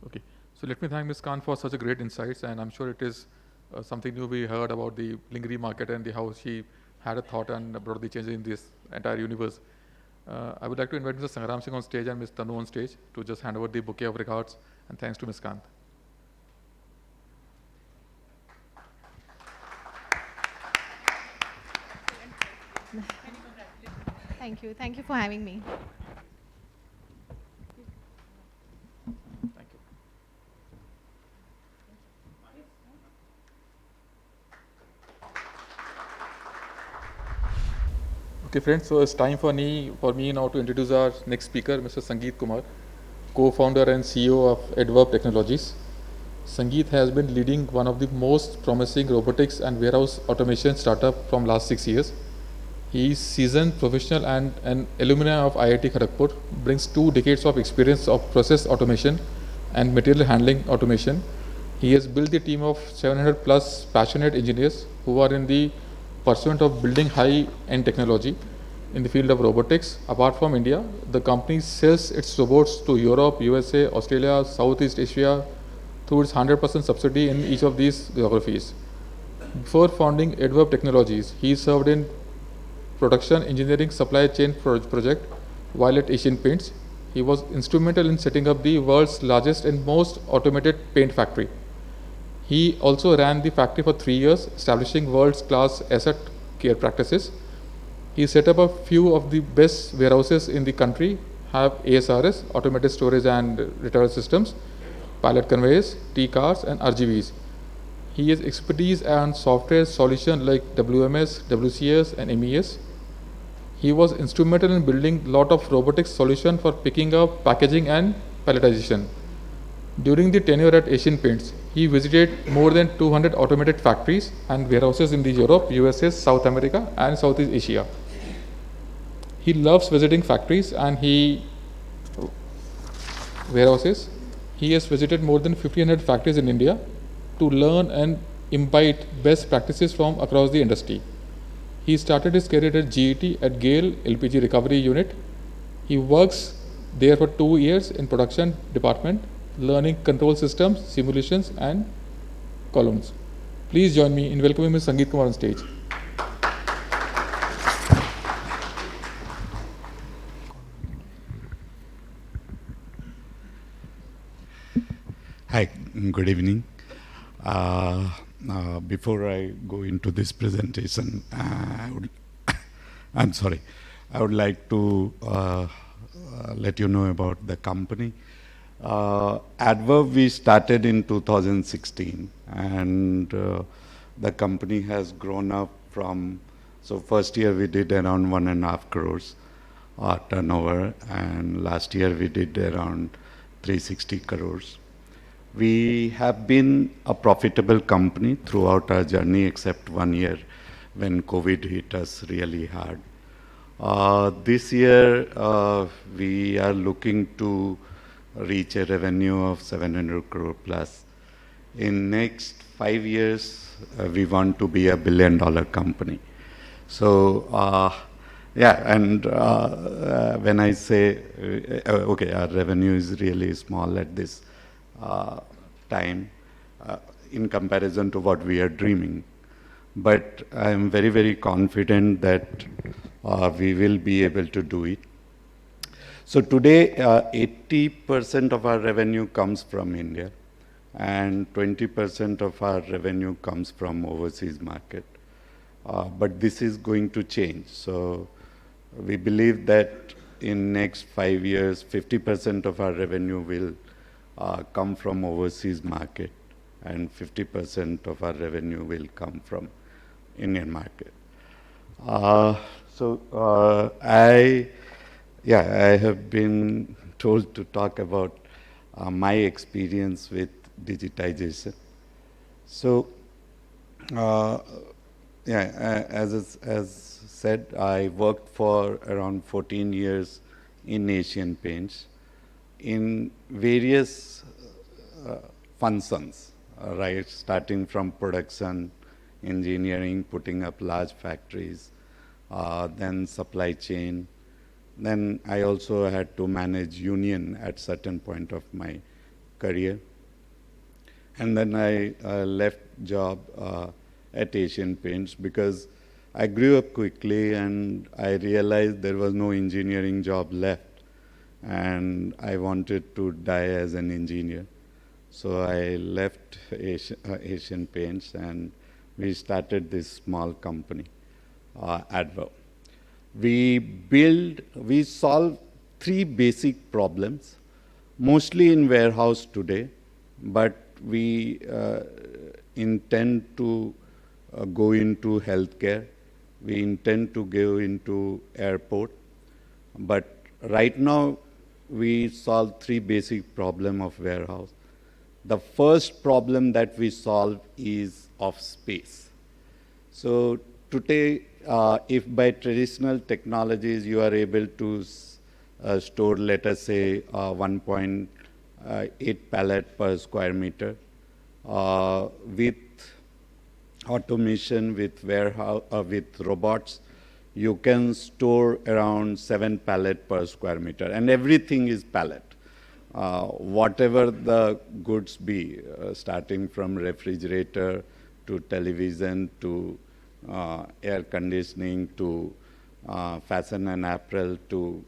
Okay, so let me thank Ms. Khan for such a great insights, and I'm sure it is something new we heard about the Lingri market and how she had a thought and brought the change in this entire universe. I would like to invite Mr. Sangram Singh on stage and Ms. Tanu on stage to just hand over the bouquet of regards and thanks to Ms. Kant. Thank you for having me. Thank you. Okay, friends, so it's time for me now to introduce our next speaker, Mr. Sangeet Kumar, co-founder and CEO of Adverb Technologies. Sangeet has been leading one of the most promising robotics and warehouse automation startup from last 6 years. He is seasoned professional and an alumni of IIT Kharagpur, brings 2 decades of experience of process automation and material handling automation. He has built a team of 700 plus passionate engineers who are in the pursuit of building high-end technology in the field of robotics. Apart from India, the company sells its robots to Europe, USA, Australia, Southeast Asia through its 100% subsidy in each of these geographies. Before founding Adverb Technologies, he served in production engineering supply chain project while at Asian Paints. He was instrumental in setting up the world's largest and most automated paint factory. He also ran the factory for 3 years, establishing world's class asset care practices. He set up a few of the best warehouses in the country, have ASRS, automated storage and retrieval systems, pallet conveyors, T-cars and RGVs. He has expertise on software solutions like WMS, WCS and MES. He was instrumental in building a lot of robotics solutions for picking up, packaging and palletization. During the tenure at Asian Paints, he visited more than 200 automated factories and warehouses in the Europe, USA, South America and Southeast Asia. He loves visiting factories and warehouses. He has visited more than 1,500 factories in India to learn and imbibe best practices from across the industry. He started his career at GET at Gale LPG Recovery Unit. He works there for 2 years in production department, learning control systems, simulations, and columns. Please join me in welcoming Ms. Sangeet Kumar on stage. Hi, good evening. Before I go into this presentation, I'm sorry, I would like to let you know about the company. Adverb we started in 2016, and the company has grown up from, so first year we did around 1.5 crores turnover, and last year we did around 360 crores. We have been a profitable company throughout our journey, except 1 year when COVID hit us really hard. This year, we are looking to reach a revenue of 700 crore plus. In next 5 years, we want to be a $1 billion company. So, yeah, and when I say, okay, our revenue is really small at this time in comparison to what we are dreaming. But I am very, very confident that we will be able to do it. So today, 80% of our revenue comes from India, and 20% of our revenue comes from overseas market. But this is going to change. So we believe that in next 5 years, 50% of our revenue will come from overseas market, and 50% of our revenue will come from Indian market. I have been told to talk about my experience with digitization. So, as said, I worked for around 14 years in Asian Paints in various functions, right, starting from production, engineering, putting up large factories, then supply chain. Then I also had to manage union at certain point of my career. And then I left job at Asian Paints because I grew up quickly and I realized there was no engineering job left, and I wanted to die as an engineer. So I left Asian Paints and we started this small company, Adverb. We solve 3 basic problems, mostly in warehouse today, but we intend to go into healthcare. We intend to go into airport. But right now, we solve 3 basic problems of warehouse. The first problem that we solve is of space. So today, if by traditional technologies you are able to store, let us say, 1.8 pallet per square meter, with automation, with warehouse, with robots, you can store around 7 pallet per square meter, and everything is pallet. Whatever the goods be, starting from refrigerator to television to air conditioning to fashion and apparel to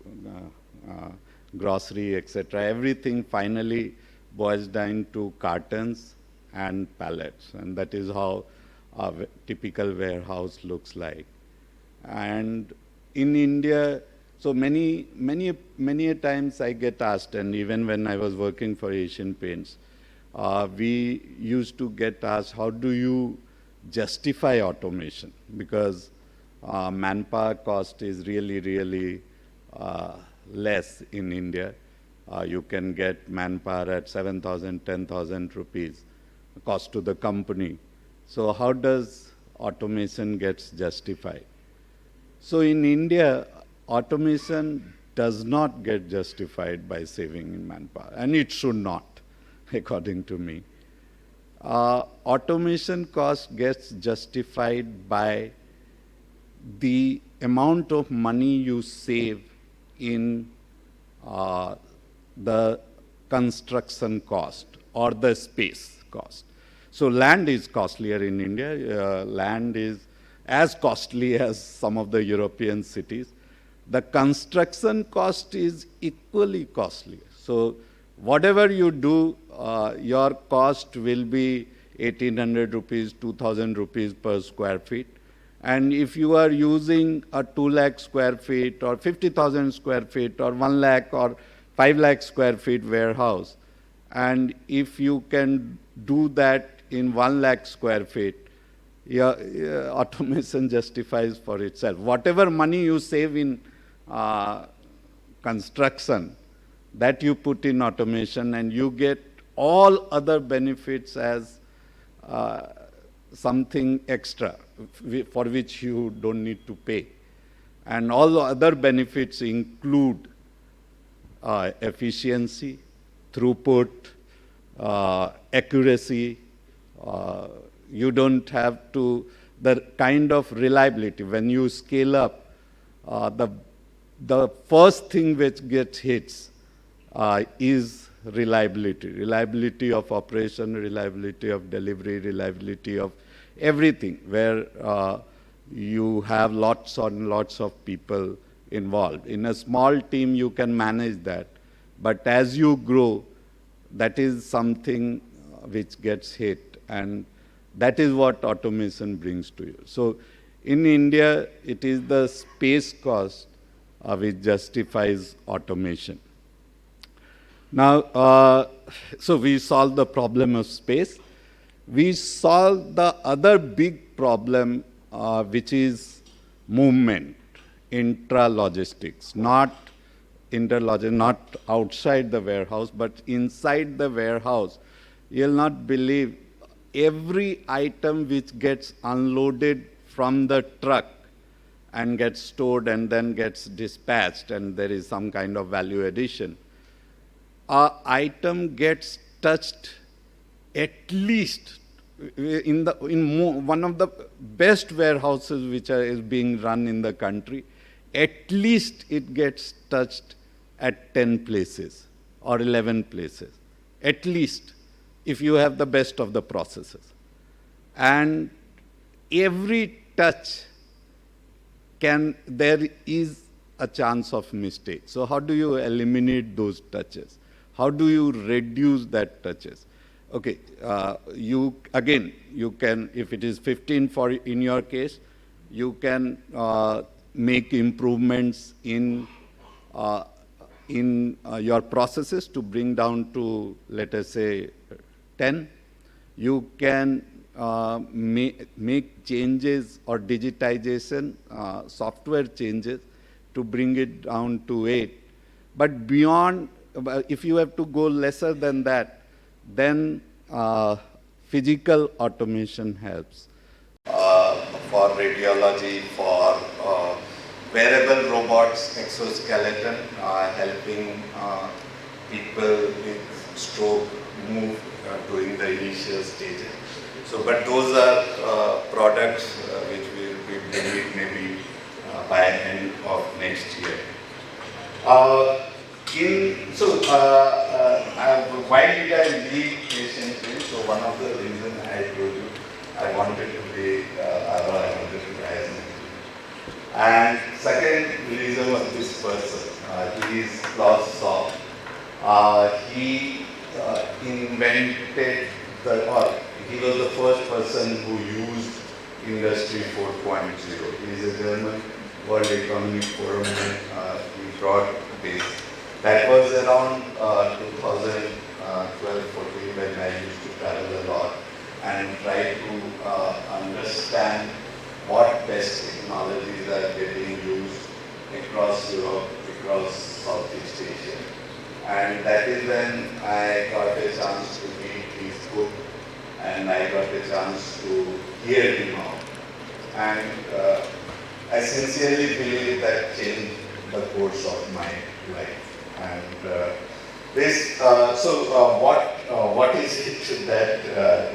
grocery, etc. Everything finally boils down to cartons and pallets, and that is how a typical warehouse looks like. And in India, so many a times I get asked, and even when I was working for Asian Paints, we used to get asked, how do you justify automation? Because manpower cost is really less in India. You can get manpower at 7,000, 10,000 rupees cost to the company. So how does automation gets justified? So in India, automation does not get justified by saving in manpower, and it should not, according to me. Automation cost gets justified by the amount of money you save in the construction cost or the space cost. So land is costlier in India. Land is as costly as some of the European cities. The construction cost is equally costly. So whatever you do, your cost will be 1,800 rupees, 2,000 rupees per square feet. And if you are using a 2 lakh square feet or 50,000 square feet or 1 lakh or 5 lakh square feet warehouse, and if you can do that in 1 lakh square feet, your automation justifies for itself. Whatever money you save in construction, that you put in automation, and you get all other benefits as something extra for which you don't need to pay. And all the other benefits include efficiency, throughput, accuracy. You don't have to, the kind of reliability. When you scale up, the first thing which gets hits is reliability. Reliability of operation, reliability of delivery, reliability of everything, where you have lots and lots of people involved. In a small team, you can manage that. But as you grow, that is something which gets hit. And that is what automation brings to you. So in India, it is the space cost which justifies automation. Now, so we solved the problem of space. We solved the other big problem, which is movement, intra-logistics, not outside the warehouse, but inside the warehouse. You'll not believe, every item which gets unloaded from the truck and gets stored and then gets dispatched, and there is some kind of value addition, an item gets touched at least in one of the best warehouses which is being run in the country. At least it gets touched at 10 places or 11 places, at least, if you have the best of the processes. And every touch there is a chance of mistake. So how do you eliminate those touches? How do you reduce that touches? Okay, you can, if it is 15 in your case, you can make improvements in your processes to bring down to, let us say, 10. You can make changes or digitization, software changes to bring it down to 8. But beyond, if you have to go lesser than that, then physical automation helps. For radiology, for wearable robots, exoskeleton, helping people with stroke move during the initial stages. So, but those are products which will be bringing maybe by end of next year. Why did I leave patiently? So one of the reasons I told you, I wanted to be, I wanted to rise. And second reason was this person. He is Klaus Saw. He invented he was the first person who used Industry 4.0. He is a German World Economic Forum, he brought this. That was around 2012-14 when I used to travel a lot and try to understand what best technologies are getting used across Europe, across Southeast Asia. And that is when I got a chance to read his book, and I got a chance to hear him out. And I sincerely believe that changed the course of my life. And what is it that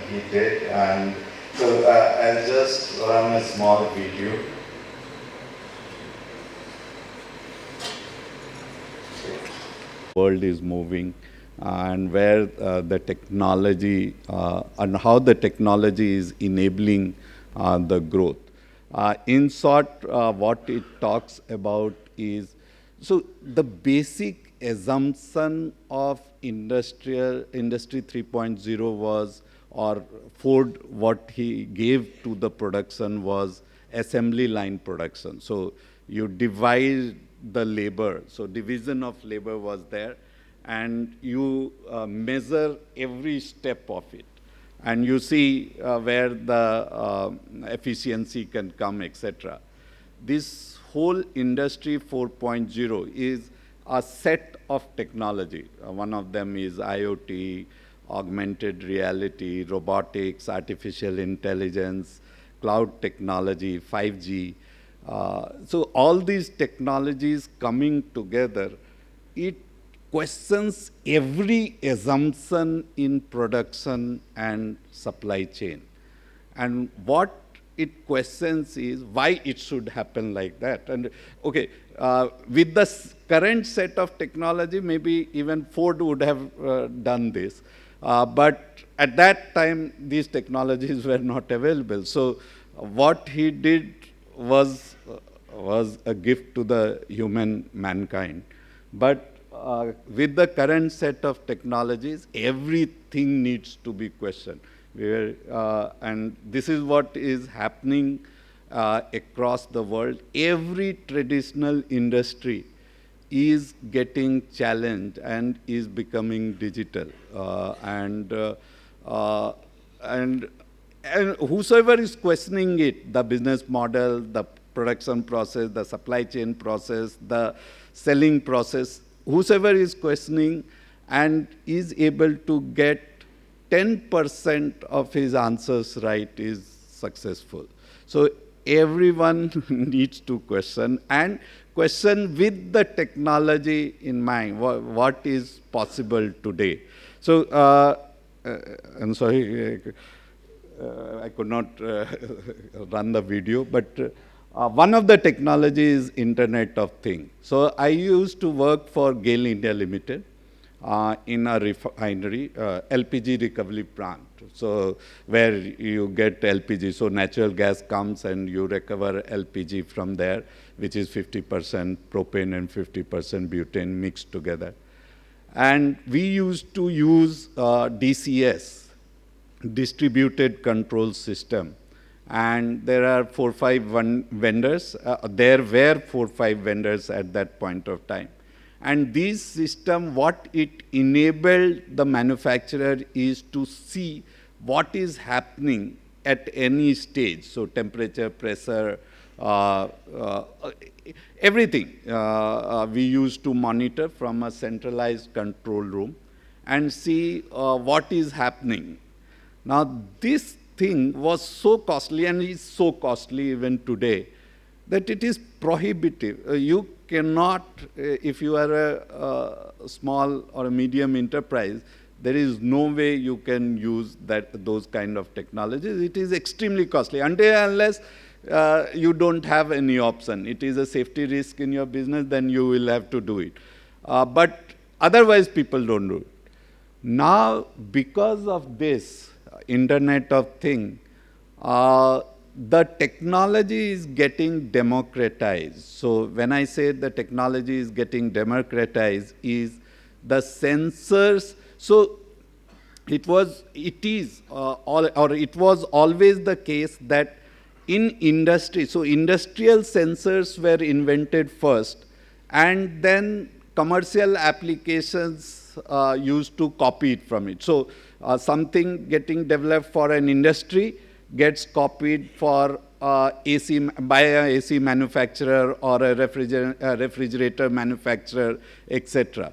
he did? And so I'll just run a small video. world is moving and where the technology and how the technology is enabling the growth. In short, what it talks about is, so the basic assumption of Industry 3.0 was, or Ford, what he gave to the production was assembly line production. So you divide the labor, so division of labor was there, and you measure every step of it. And you see where the efficiency can come, etc. This whole Industry 4.0 is a set of technology. One of them is IoT, augmented reality, robotics, artificial intelligence, cloud technology, 5G. So all these technologies coming together, it questions every assumption in production and supply chain. And what it questions is why it should happen like that. And okay, with the current set of technology, maybe even Ford would have done this. But at that time, these technologies were not available. So what he did was a gift to the human mankind. But with the current set of technologies, everything needs to be questioned. And this is what is happening across the world. Every traditional industry is getting challenged and is becoming digital. And whosoever is questioning it, the business model, the production process, the supply chain process, the selling process, whosoever is questioning and is able to get 10% of his answers right is successful. So everyone needs to question, and question with the technology in mind, what is possible today. So I'm sorry, I could not run the video, but one of the technologies is Internet of Things. So I used to work for GAIL India Limited in a refinery, LPG recovery plant. So where you get LPG, so natural gas comes and you recover LPG from there, which is 50% propane and 50% butane mixed together. And we used to use DCS, distributed control system. And there are 4 or 5 vendors. There were 4 or 5 vendors at that point of time. And this system, what it enabled the manufacturer is to see what is happening at any stage. So temperature, pressure, everything we used to monitor from a centralized control room and see what is happening. Now this thing was so costly, and is so costly even today, that it is prohibitive. You cannot, if you are a small or a medium enterprise, there is no way you can use those kind of technologies. It is extremely costly, until unless you don't have any option. It is a safety risk in your business, then you will have to do it. But otherwise, people don't do it. Now, because of this Internet of Things, the technology is getting democratized. So when I say the technology is getting democratized, is the sensors. So it was always the case that in industry, so industrial sensors were invented first, and then commercial applications used to copy it from it. So something getting developed for an industry gets copied for AC by a AC manufacturer or a refrigerator manufacturer, etc.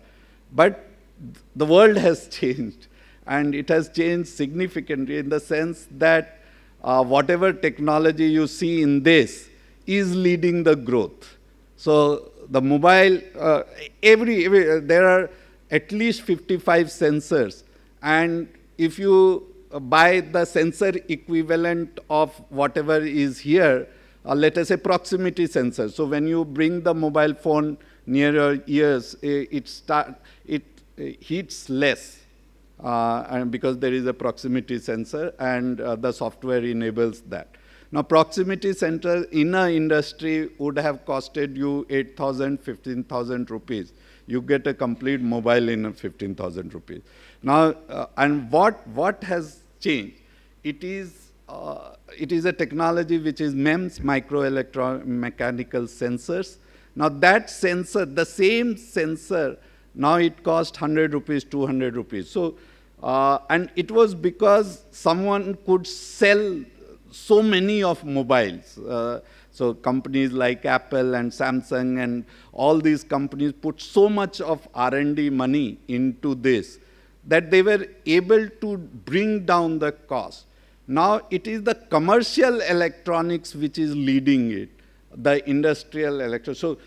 But the world has changed, and it has changed significantly in the sense that whatever technology you see in this is leading the growth. So the mobile, there are at least 55 sensors, and if you buy the sensor equivalent of whatever is here, let us say proximity sensor. So when you bring the mobile phone nearer years, it heats less, and because there is a proximity sensor, and the software enables that. Now, proximity sensor in an industry would have costed you 8,000, 15,000 rupees. You get a complete mobile in 15,000 rupees. Now, and what has changed? It is a technology which is MEMS, micro-electromechanical sensors. Now, that sensor, the same sensor, now it costs 100 rupees, 200 rupees. So, and it was because someone could sell so many of mobiles. So companies like Apple and Samsung and all these companies put so much of R&D money into this that they were able to bring down the cost. Now it is the commercial electronics which is leading it, the industrial electronics. So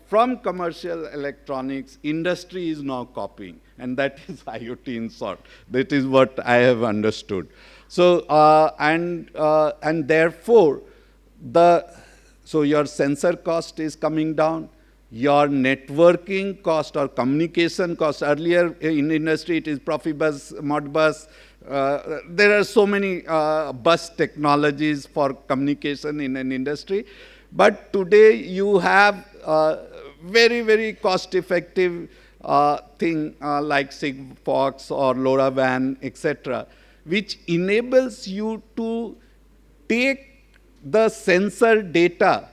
from commercial electronics, industry is now copying, and that is IoT in short. That is what I have understood. So, and therefore, so your sensor cost is coming down, your networking cost or communication cost. Earlier in industry, it is Profibus, Modbus. There are so many bus technologies for communication in an industry. But today you have very, very cost-effective thing like Sigfox or LoRaWAN, etc., which enables you to take the sensor data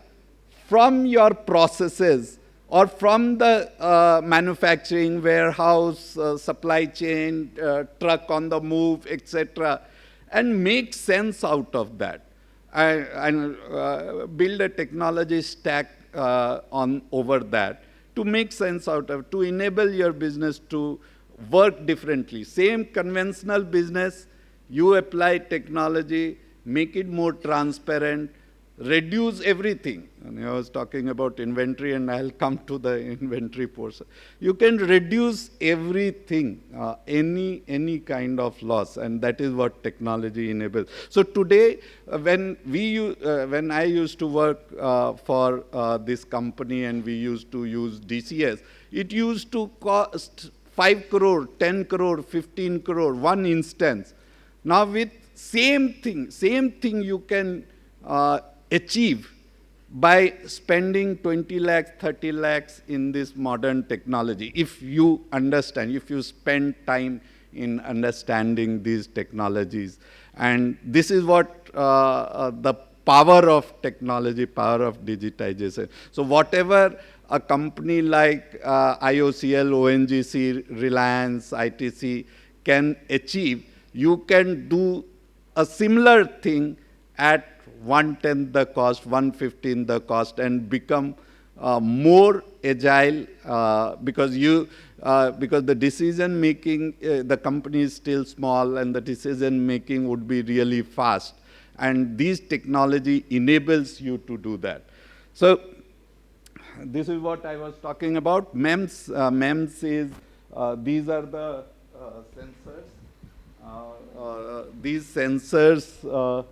from your processes or from the manufacturing, warehouse, supply chain, truck on the move, etc., and make sense out of that, and build a technology stack over that to make sense out of, to enable your business to work differently. Same conventional business, you apply technology, make it more transparent, reduce everything. And I was talking about inventory, and I'll come to the inventory portion. You can reduce everything, any kind of loss, and that is what technology enables. So today, when I used to work for this company, and we used to use DCS, it used to cost 5 crore, 10 crore, 15 crore, one instance. Now with same thing you can achieve by spending 20 lakhs, 30 lakhs in this modern technology, if you understand, if you spend time in understanding these technologies. And this is what the power of technology, power of digitization. So whatever a company like IOCL, ONGC, Reliance, ITC can achieve, you can do a similar thing at 1/10 the cost, 1/15 the cost, and become more agile because the decision making, the company is still small, and the decision making would be really fast. And this technology enables you to do that. So this is what I was talking about. MEMS, MEMS is, these are the sensors. These sensors,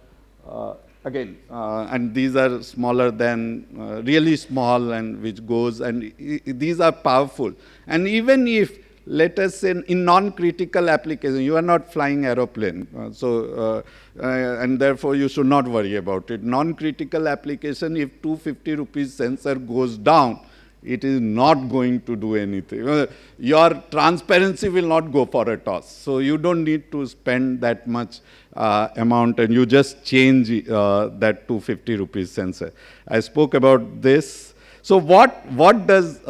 again, and these are smaller than, really small, and which goes, and these are powerful. And even if, let us say, in non-critical application, you are not flying aeroplane, and therefore you should not worry about it. Non-critical application, if 250 rupees sensor goes down, it is not going to do anything. Your transparency will not go for a toss. So you don't need to spend that much amount, and you just change that 250 rupees sensor. I spoke about this. So what does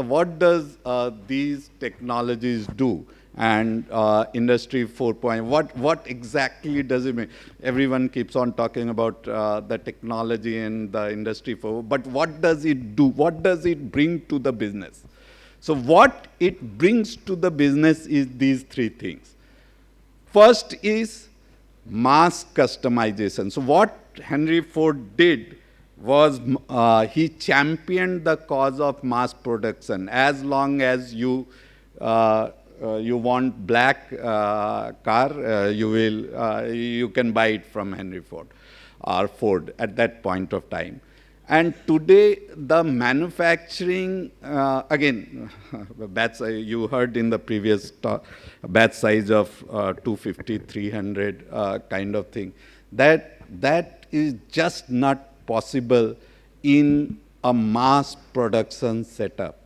these technologies do? And Industry 4.0, what exactly does it mean? Everyone keeps on talking about the technology and the Industry 4.0, but what does it do? What does it bring to the business? So what it brings to the business is these three things. First is mass customization. So what Henry Ford did was he championed the cause of mass production. As long as you want black car, you can buy it from Henry Ford or Ford at that point of time. And today, the manufacturing, again, batch, you heard in the previous talk, batch size of 250, 300 kind of thing. That is just not possible in a mass production setup.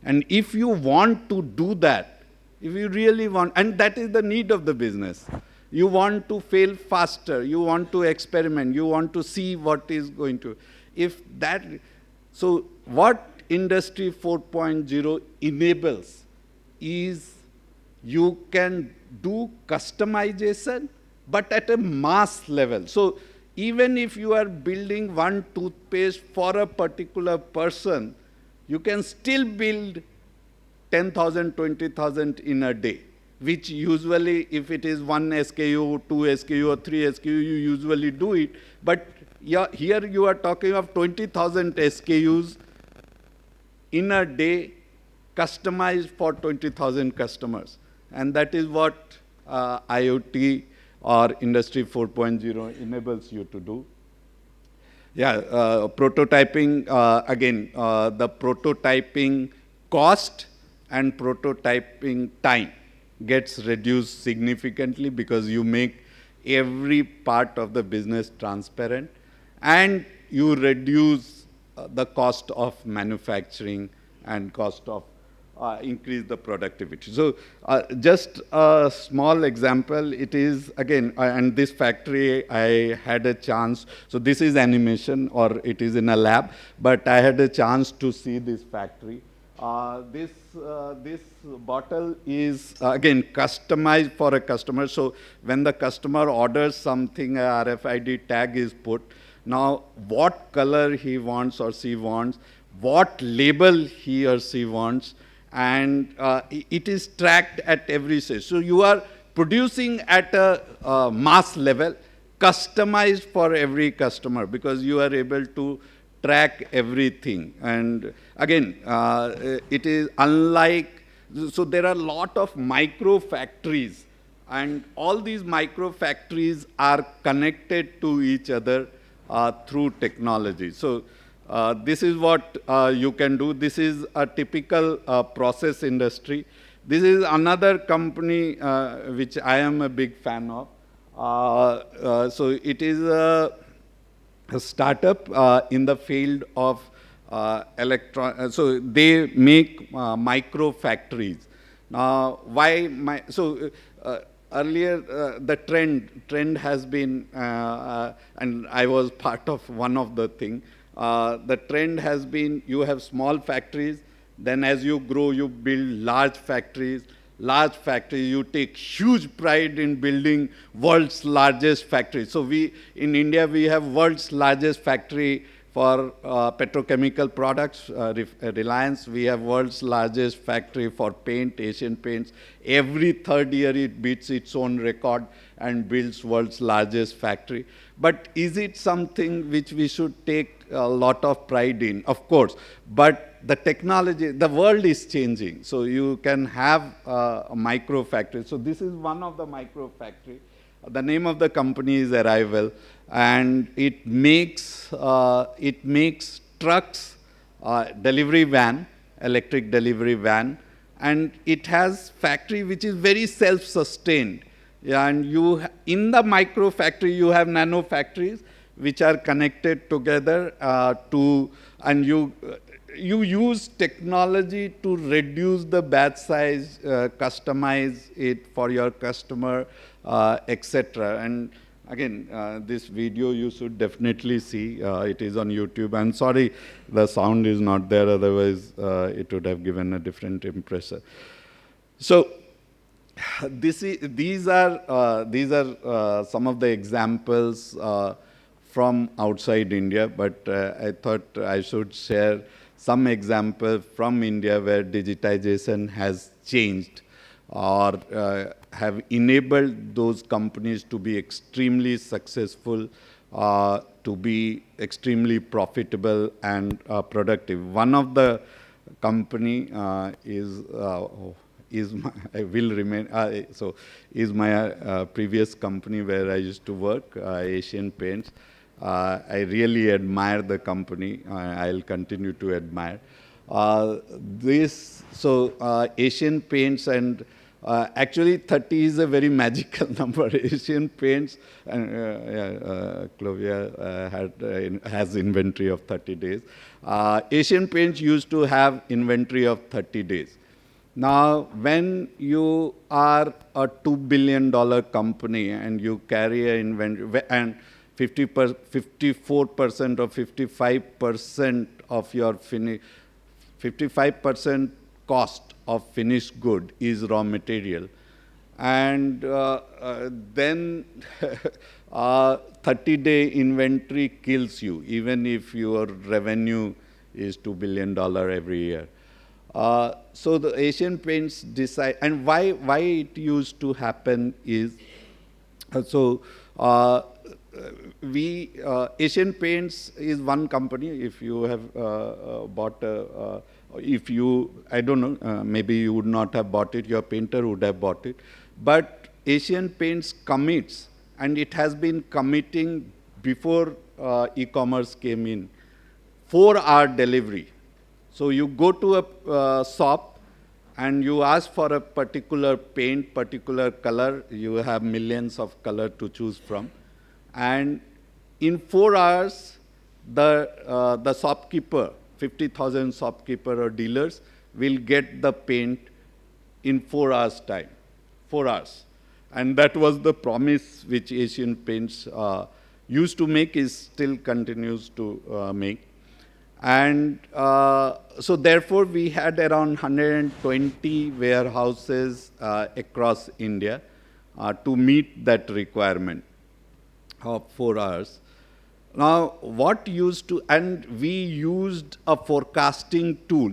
And if you want to do that, if you really want, and that is the need of the business, you want to fail faster, you want to experiment, you want to see what is going to, if that, so what Industry 4.0 enables is you can do customization, but at a mass level. So even if you are building one toothpaste for a particular person, you can still build 10,000, 20,000 in a day, which usually, if it is one SKU, two SKU, or three SKU, you usually do it. But yeah, here you are talking of 20,000 SKUs in a day, customized for 20,000 customers. And that is what IoT or Industry 4.0 enables you to do. Yeah, prototyping, again, the prototyping cost and prototyping time gets reduced significantly because you make every part of the business transparent, and you reduce the cost of manufacturing and cost of increase the productivity. So just a small example, it is, again, and this factory I had a chance, so this is animation or it is in a lab, but I had a chance to see this factory. This bottle is, again, customized for a customer. So when the customer orders something, a RFID tag is put. Now, what color he wants or she wants, what label he or she wants, and it is tracked at every stage. So you are producing at a mass level, customized for every customer, because you are able to track everything. And again, it is unlike, so there are a lot of micro factories, and all these micro factories are connected to each other through technology. So this is what you can do. This is a typical process industry. This is another company which I am a big fan of. So it is a startup in the field of so they make micro factories. Now, why earlier the trend has been, and I was part of one of the thing. The trend has been you have small factories, then as you grow, you build large factories. Large factories, you take huge pride in building world's largest factory. So in India, we have world's largest factory for petrochemical products, Reliance. We have world's largest factory for paint, Asian Paints. Every third year, it beats its own record and builds world's largest factory. But is it something which we should take a lot of pride in? Of course. But the technology, the world is changing. So you can have a micro factory. So this is one of the micro factory. The name of the company is Arrival, and it makes trucks, delivery van, electric delivery van, and it has factory which is very self-sustained. Yeah, and in the micro factory, you have nano factories which are connected together and you use technology to reduce the batch size, customize it for your customer, etc. And again, this video you should definitely see. It is on YouTube. I'm sorry the sound is not there, otherwise it would have given a different impression. So these are some of the examples from outside India, but I thought I should share some examples from India where digitization has changed or have enabled those companies to be extremely successful, to be extremely profitable and productive. One of the company is my previous company where I used to work, Asian Paints. I really admire the company. I'll continue to admire. Asian Paints and actually 30 is a very magical number. Asian Paints and Clovia has inventory of 30 days. Asian Paints used to have inventory of 30 days. Now, when you are a $2 billion company and you carry an inventory, and 54% or 55% of your 55% cost of finished good is raw material, and then 30-day inventory kills you, even if your revenue is $2 billion every year. So the Asian Paints decide, and why it used to happen is, Asian Paints is one company. If you have bought I don't know, maybe you would not have bought it, your painter would have bought it. But Asian Paints commits, and it has been committing before e-commerce came in, 4-hour delivery. So you go to a shop and you ask for a particular paint, particular color. You have millions of color to choose from. And in 4 hours, the shopkeeper, 50,000 shopkeeper or dealers, will get the paint in 4 hours time. 4 hours. And that was the promise which Asian Paints used to make, is still continues to make. And so therefore, we had around 120 warehouses across India to meet that requirement of 4 hours. Now, we used a forecasting tool,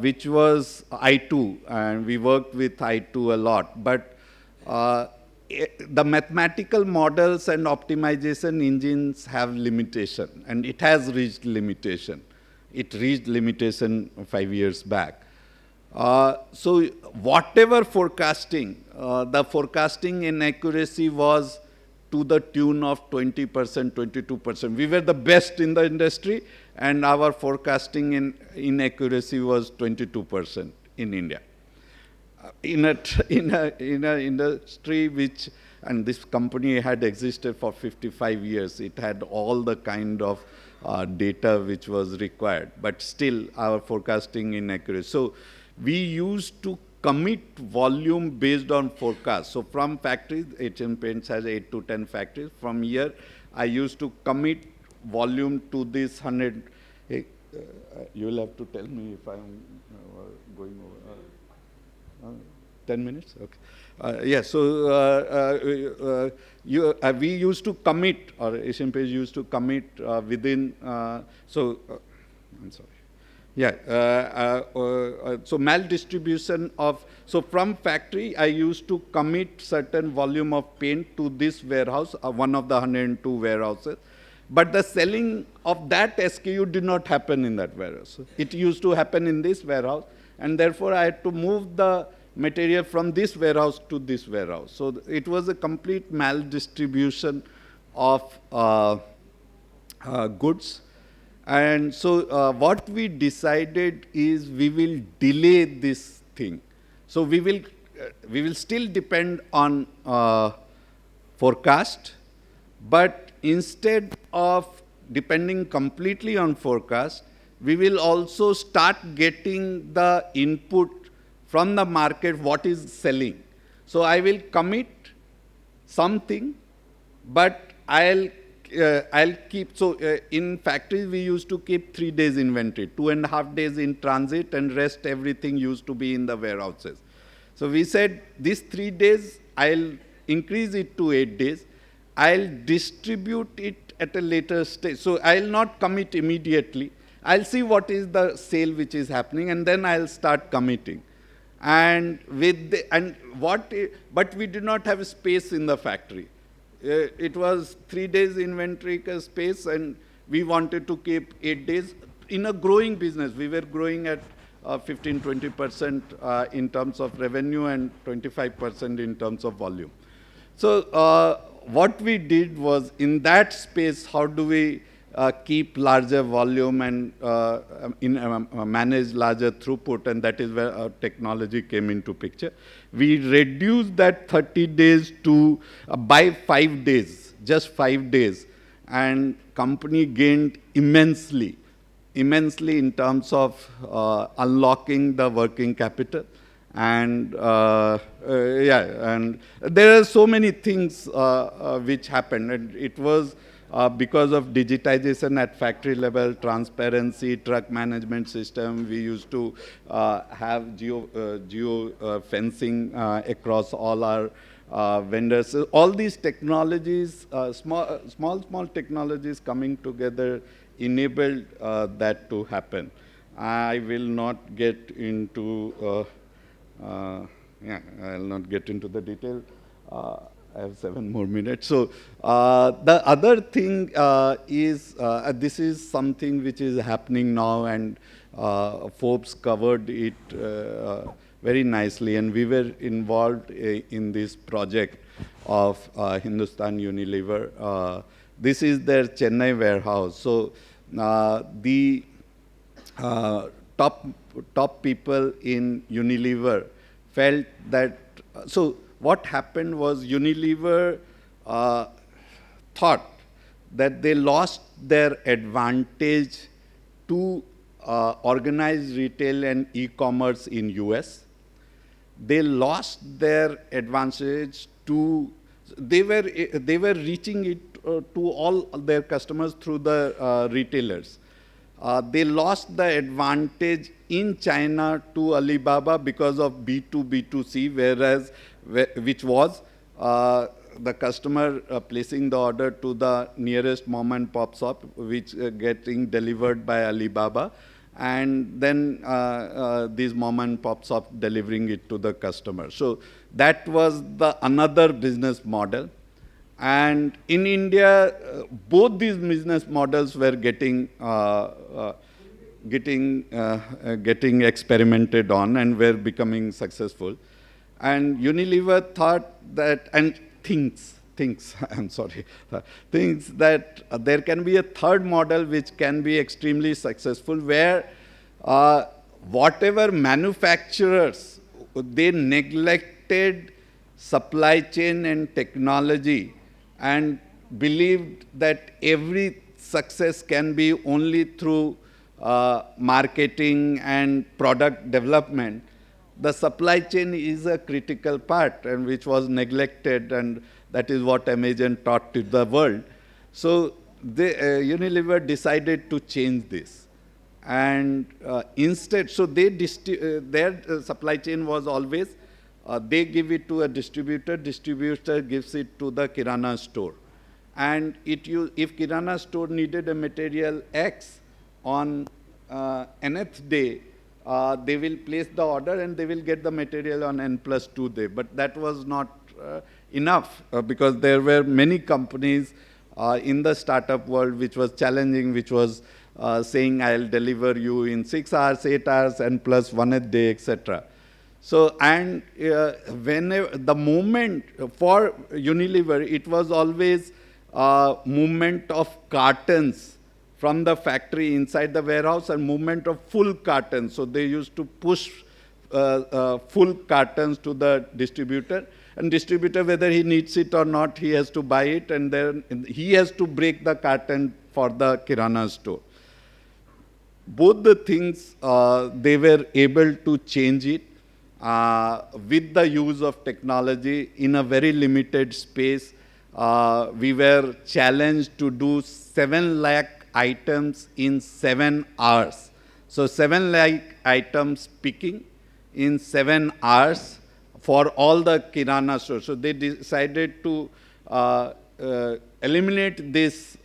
which was I2, and we worked with I2 a lot. But the mathematical models and optimization engines have limitation, and it has reached limitation. It reached limitation 5 years back. So whatever forecasting, the forecasting inaccuracy was to the tune of 20%, 22%. We were the best in the industry, and our forecasting inaccuracy was 22% in India. In a industry which, and this company had existed for 55 years, it had all the kind of data which was required, but still our forecasting inaccurate. So we used to commit volume based on forecast. So from factories, Asian Paints has 8 to 10 factories. From here, I used to commit volume to this 100. Hey, you will have to tell me if I'm going over. 10 minutes? Okay. Yeah, so we used to commit, or Asian Paints used to commit within, I'm sorry. Yeah, so maldistribution of, so from factory, I used to commit certain volume of paint to this warehouse, one of the 102 warehouses. But the selling of that SKU did not happen in that warehouse. It used to happen in this warehouse, and therefore I had to move the material from this warehouse to this warehouse. So it was a complete maldistribution of goods. And so what we decided is we will delay this thing. So we will still depend on forecast, but instead of depending completely on forecast, we will also start getting the input from the market, what is selling. So I will commit something, but I'll keep, so in factories we used to keep 3 days inventory, 2.5 days in transit, and rest everything used to be in the warehouses. So we said these 3 days, I'll increase it to 8 days. I'll distribute it at a later stage. So I'll not commit immediately. I'll see what is the sale which is happening, and then I'll start committing. And but we did not have space in the factory. It was 3 days inventory space, and we wanted to keep 8 days. In a growing business, we were growing at 15-20% in terms of revenue and 25% in terms of volume. So what we did was, in that space, how do we keep larger volume and manage larger throughput, and that is where our technology came into picture. We reduced that 30 days to by 5 days, just 5 days, and company gained immensely in terms of unlocking the working capital. And and there are so many things which happened, and it was because of digitization at factory level, transparency, truck management system. We used to have geo fencing across all our vendors. So all these technologies, small technologies coming together enabled that to happen. I will not get into I'll not get into the detail. I have 7 more minutes. So the other thing is, this is something which is happening now, and Forbes covered it very nicely, and we were involved in this project of Hindustan Unilever. This is their Chennai warehouse. So the top people in Unilever felt that, so what happened was Unilever thought that they lost their advantage to organized retail and e-commerce in US. They lost their advantage to, they were reaching it to all their customers through the retailers. They lost the advantage in China to Alibaba because of B2B2C, whereas which was the customer placing the order to the nearest mom and pop shop, which getting delivered by Alibaba, and then these mom and pop shop delivering it to the customer. So that was the another business model. And in India, both these business models were getting experimented on and were becoming successful. And Unilever thought that, and thinks, I'm sorry, thinks that there can be a third model which can be extremely successful, where whatever manufacturers, they neglected supply chain and technology and believed that every success can be only through marketing and product development. The supply chain is a critical part, and which was neglected, and that is what Amazon taught to the world. So Unilever decided to change this. And instead, so their supply chain was always, they give it to a distributor gives it to the Kirana store. And if Kirana store needed a material X on nth day, they will place the order and they will get the material on N+2 day. But that was not enough because there were many companies in the startup world which was challenging, which was saying, I'll deliver you in 6 hours, 8 hours, N+1 a day, etc. So, and whenever the movement for Unilever, it was always movement of cartons from the factory inside the warehouse and movement of full cartons. So they used to push full cartons to the distributor, and distributor, whether he needs it or not, he has to buy it, and then he has to break the carton for the Kirana store. Both the things, they were able to change it with the use of technology in a very limited space. We were challenged to do 7 lakh items in 7 hours. So 7 lakh items picking in 7 hours for all the Kirana stores. So they decided to eliminate this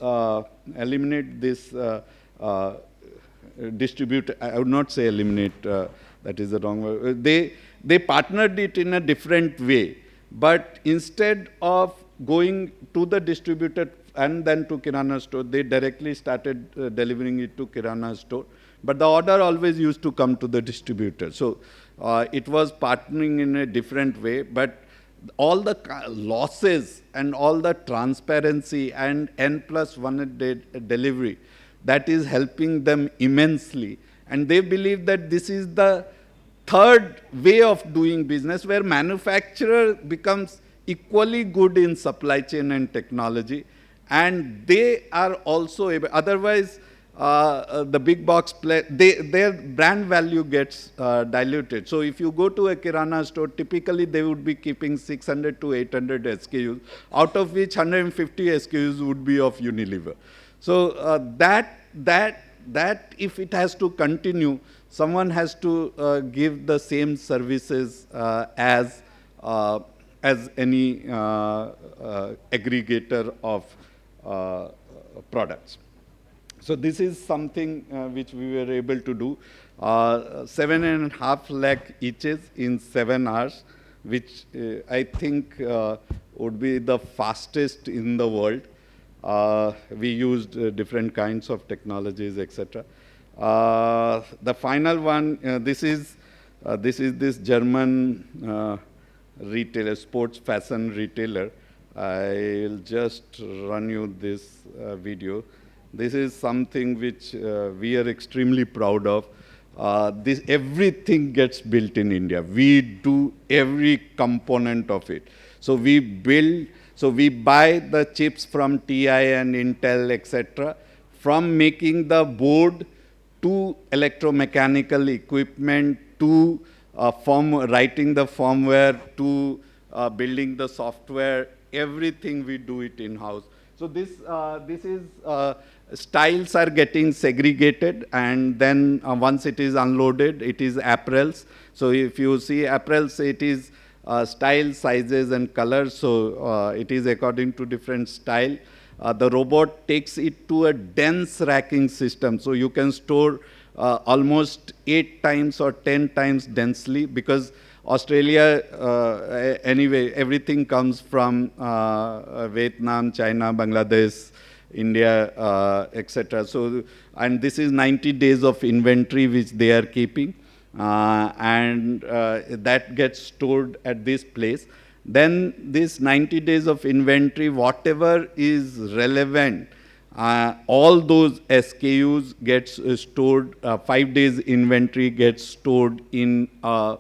distributor. I would not say eliminate, that is the wrong word. They partnered it in a different way. But instead of going to the distributor and then to Kirana store, they directly started delivering it to Kirana store. But the order always used to come to the distributor. So it was partnering in a different way. But all the losses and all the transparency and N+1 delivery, that is helping them immensely. And they believe that this is the third way of doing business where manufacturer becomes equally good in supply chain and technology, and they are also able, otherwise the big box their brand value gets diluted. So if you go to a Kirana store, typically they would be keeping 600 to 800 SKUs, out of which 150 SKUs would be of Unilever. So that if it has to continue, someone has to give the same services as any aggregator of products. So this is something which we were able to do. 7.5 lakh eaches in 7 hours, which I think would be the fastest in the world. We used different kinds of technologies, etc. The final one, this is this German retailer, sports fashion retailer. I'll just run you this video. This is something which we are extremely proud of. This everything gets built in India. We do every component of it. So we build. So we buy the chips from TI and Intel, etc. From making the board to electromechanical equipment to writing the firmware to building the software. Everything we do it in-house. So this is styles are getting segregated, and then once it is unloaded, it is apparels. So if you see apparels, it is style, sizes, and colors. So it is according to different style. The robot takes it to a dense racking system. So you can store almost 8 times or 10 times densely, because Australia, anyway, everything comes from Vietnam, China, Bangladesh, India, etc. So, and this is 90 days of inventory which they are keeping, and that gets stored at this place. Then this 90 days of inventory, whatever is relevant, all those SKUs gets stored, 5 days inventory gets stored in a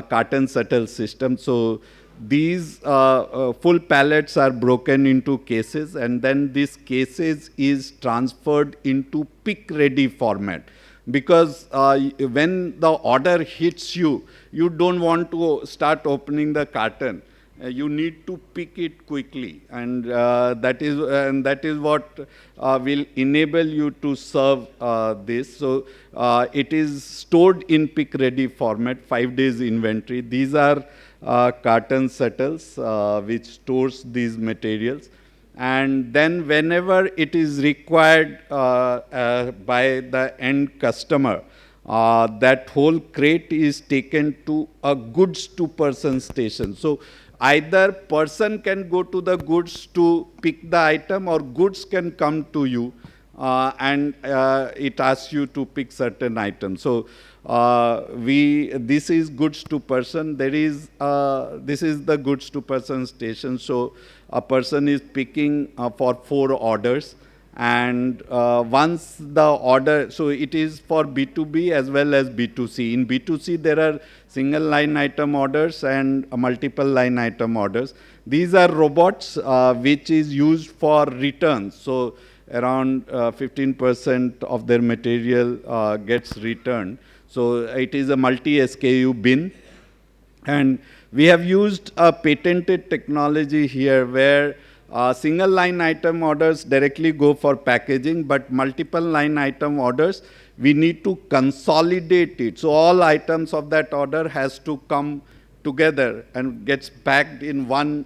carton settle system. So these full pallets are broken into cases, and then these cases is transferred into pick ready format. Because when the order hits you, you don't want to start opening the carton. You need to pick it quickly, and that is what will enable you to serve this. So it is stored in pick ready format, 5 days inventory. These are carton settles which stores these materials, and then whenever it is required by the end customer, that whole crate is taken to a goods to person station. So either person can go to the goods to pick the item, or goods can come to you and it asks you to pick certain items. So this is goods to person. This is the goods to person station. So a person is picking for 4 orders. And once the order, so it is for B2B as well as B2C. In B2C, there are single line item orders and multiple line item orders. These are robots which is used for returns. So around 15% of their material gets returned. So it is a multi-SKU bin. And we have used a patented technology here where single line item orders directly go for packaging, but multiple line item orders, we need to consolidate it. So all items of that order has to come together and gets packed in one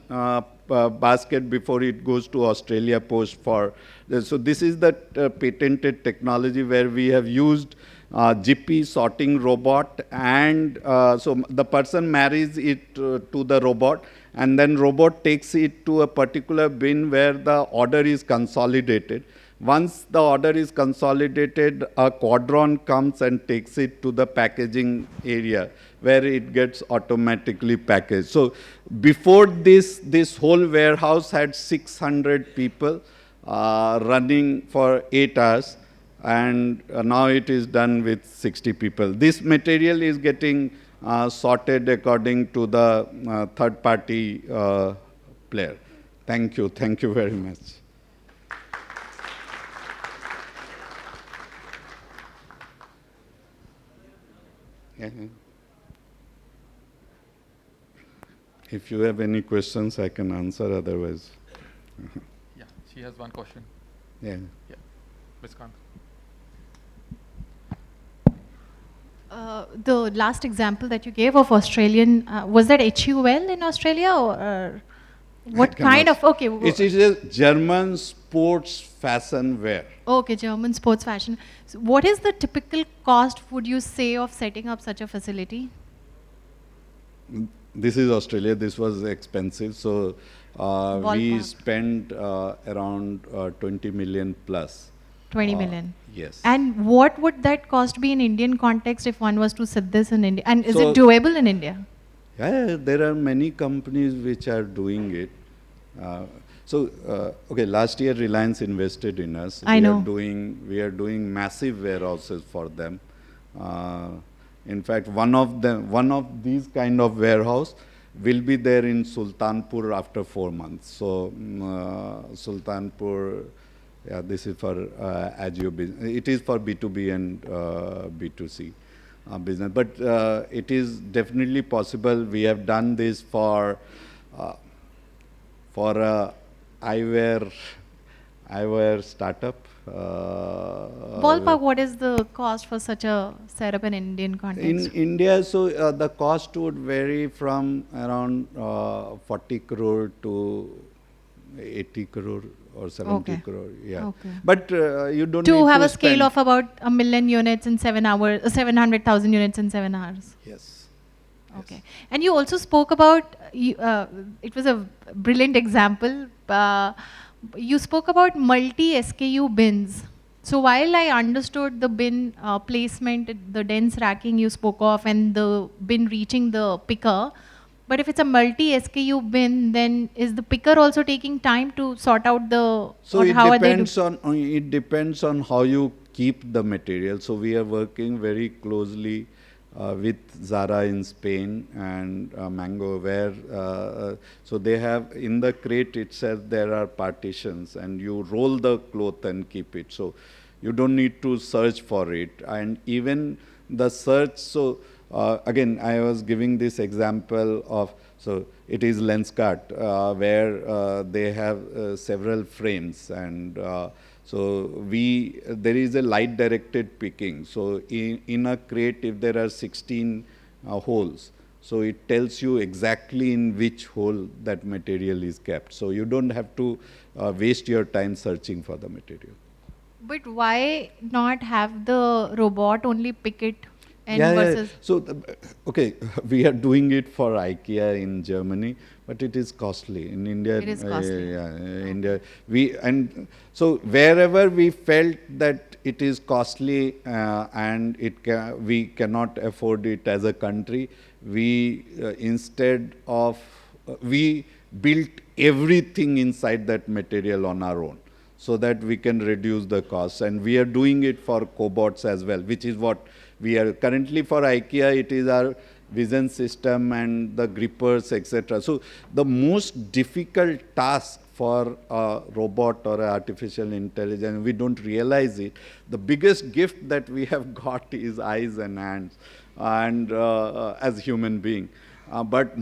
basket before it goes to Australia Post for. So this is the patented technology where we have used GP sorting robot, and so the person marries it to the robot, and then robot takes it to a particular bin where the order is consolidated. Once the order is consolidated, a quadron comes and takes it to the packaging area where it gets automatically packaged. So before this whole warehouse had 600 people running for 8 hours, and now it is done with 60 people. This material is getting sorted according to the third-party player. Thank you very much. If you have any questions, I can answer, otherwise. Yeah, she has one question. Yeah. Yeah, Ms. Kant. The last example that you gave of Australian, was that HUL in Australia, or what kind of, okay. It is a German sports fashion wear. Okay, German sports fashion. So what is the typical cost, would you say, of setting up such a facility? This is Australia. This was expensive. So we Ballpark. spent around 20 million plus. 20 million. Yes. And what would that cost be in Indian context if one was to set this in India? And is So- it doable in India? Yeah, there are many companies which are doing it. Okay, last year Reliance invested in us. I know. We are doing massive warehouses for them. In fact, one of these kind of warehouse will be there in Sultanpur after 4 months. So Sultanpur, yeah, this is for Agio business. It is for B2B and B2C business, but it is definitely possible. We have done this for eyewear startup. Ballpark, what is the cost for such a setup in Indian context? In India, so the cost would vary from around 40 crore to 80 crore or 70 Okay. crore. Yeah. Okay. But you don't To need have to a scale spend- of about 1 million units in 7 hours, 700,000 units in 7 hours. Yes. Okay. And you also spoke about, it was a brilliant example. You spoke about multi-SKU bins. So while I understood the bin placement, the dense racking you spoke of, and the bin reaching the picker, but if it's a multi-SKU bin, then is the picker also taking time to sort out the, So or it how are they depends on how you keep the material. So we are working very closely with Zara in Spain and Mango, where so they have in the crate itself there are partitions, and you roll the cloth and keep it. So you don't need to search for it, and even the search. So again, I was giving this example of, so it is Lenskart, where they have several frames, and so there is a light directed picking. So in a crate, if there are 16 holes, so it tells you exactly in which hole that material is kept. So you don't have to waste your time searching for the material. But why not have the robot only pick it and Yeah. versus? So, okay, we are doing it for IKEA in Germany, but it is costly. In India, It is costly. India, so wherever we felt that it is costly and we cannot afford it as a country, we instead of we built everything inside that material on our own, so that we can reduce the costs. And we are doing it for cobots as well, which is what we are currently for IKEA. It is our vision system and the grippers, etc. So the most difficult task for a robot or artificial intelligence, we don't realize it. The biggest gift that we have got is eyes and hands, and as human being. But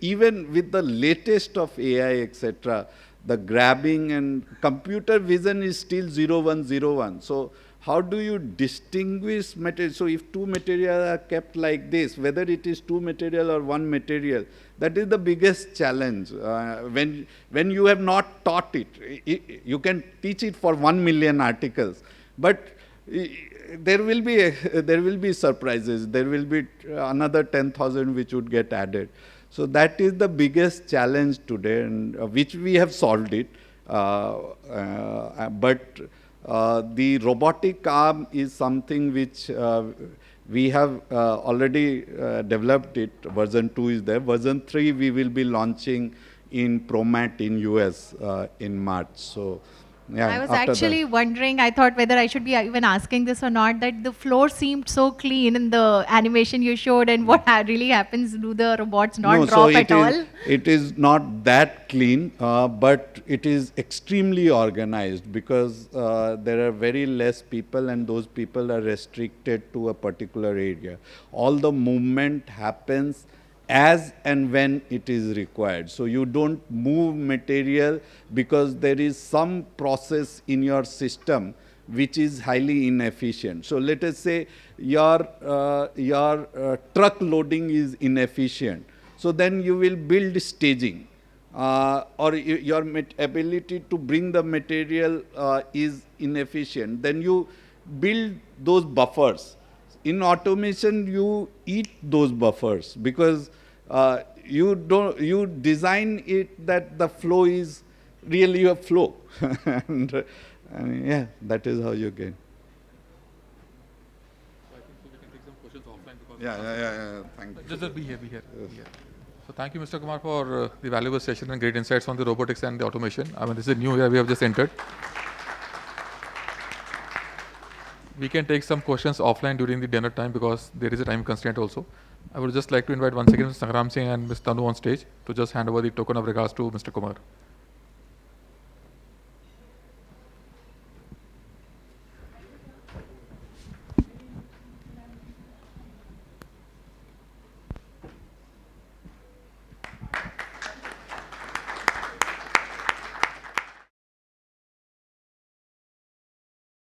even with the latest of AI, etc., the grabbing and computer vision is still 0101. So how do you distinguish material? So if two materials are kept like this, whether it is two material or one material, that is the biggest challenge. When you have not taught it, you can teach it for 1 million articles, but there will be surprises. There will be another 10,000 which would get added. So that is the biggest challenge today, and which we have solved it. But the robotic arm is something which we have already developed it. Version 2 is there. Version 3 we will be launching in ProMat in US in March. So, yeah. I was after actually that. wondering, I thought whether I should be even asking this or not, that the floor seemed so clean in the animation you showed, and what really happens? Do the robots not No, drop so at all? it is not that clean, but it is extremely organized because there are very less people and those people are restricted to a particular area. All the movement happens as and when it is required. So you don't move material because there is some process in your system which is highly inefficient. So let us say your truck loading is inefficient. So then you will build staging, or your ability to bring the material is inefficient. Then you build those buffers. In automation, you eat those buffers because you design it that the flow is really a flow, and yeah, that is how you gain. I think so we can take some questions offline because Yeah. Thank you. just be here. So thank you, Mr. Kumar, for the valuable session and great insights on the robotics and the automation. I mean, this is a new era we have just entered. We can take some questions offline during the dinner time because there is a time constraint also. I would just like to invite once again Mr. Sangram Singh and Ms. Tanu on stage to just hand over the token of regards to Mr. Kumar.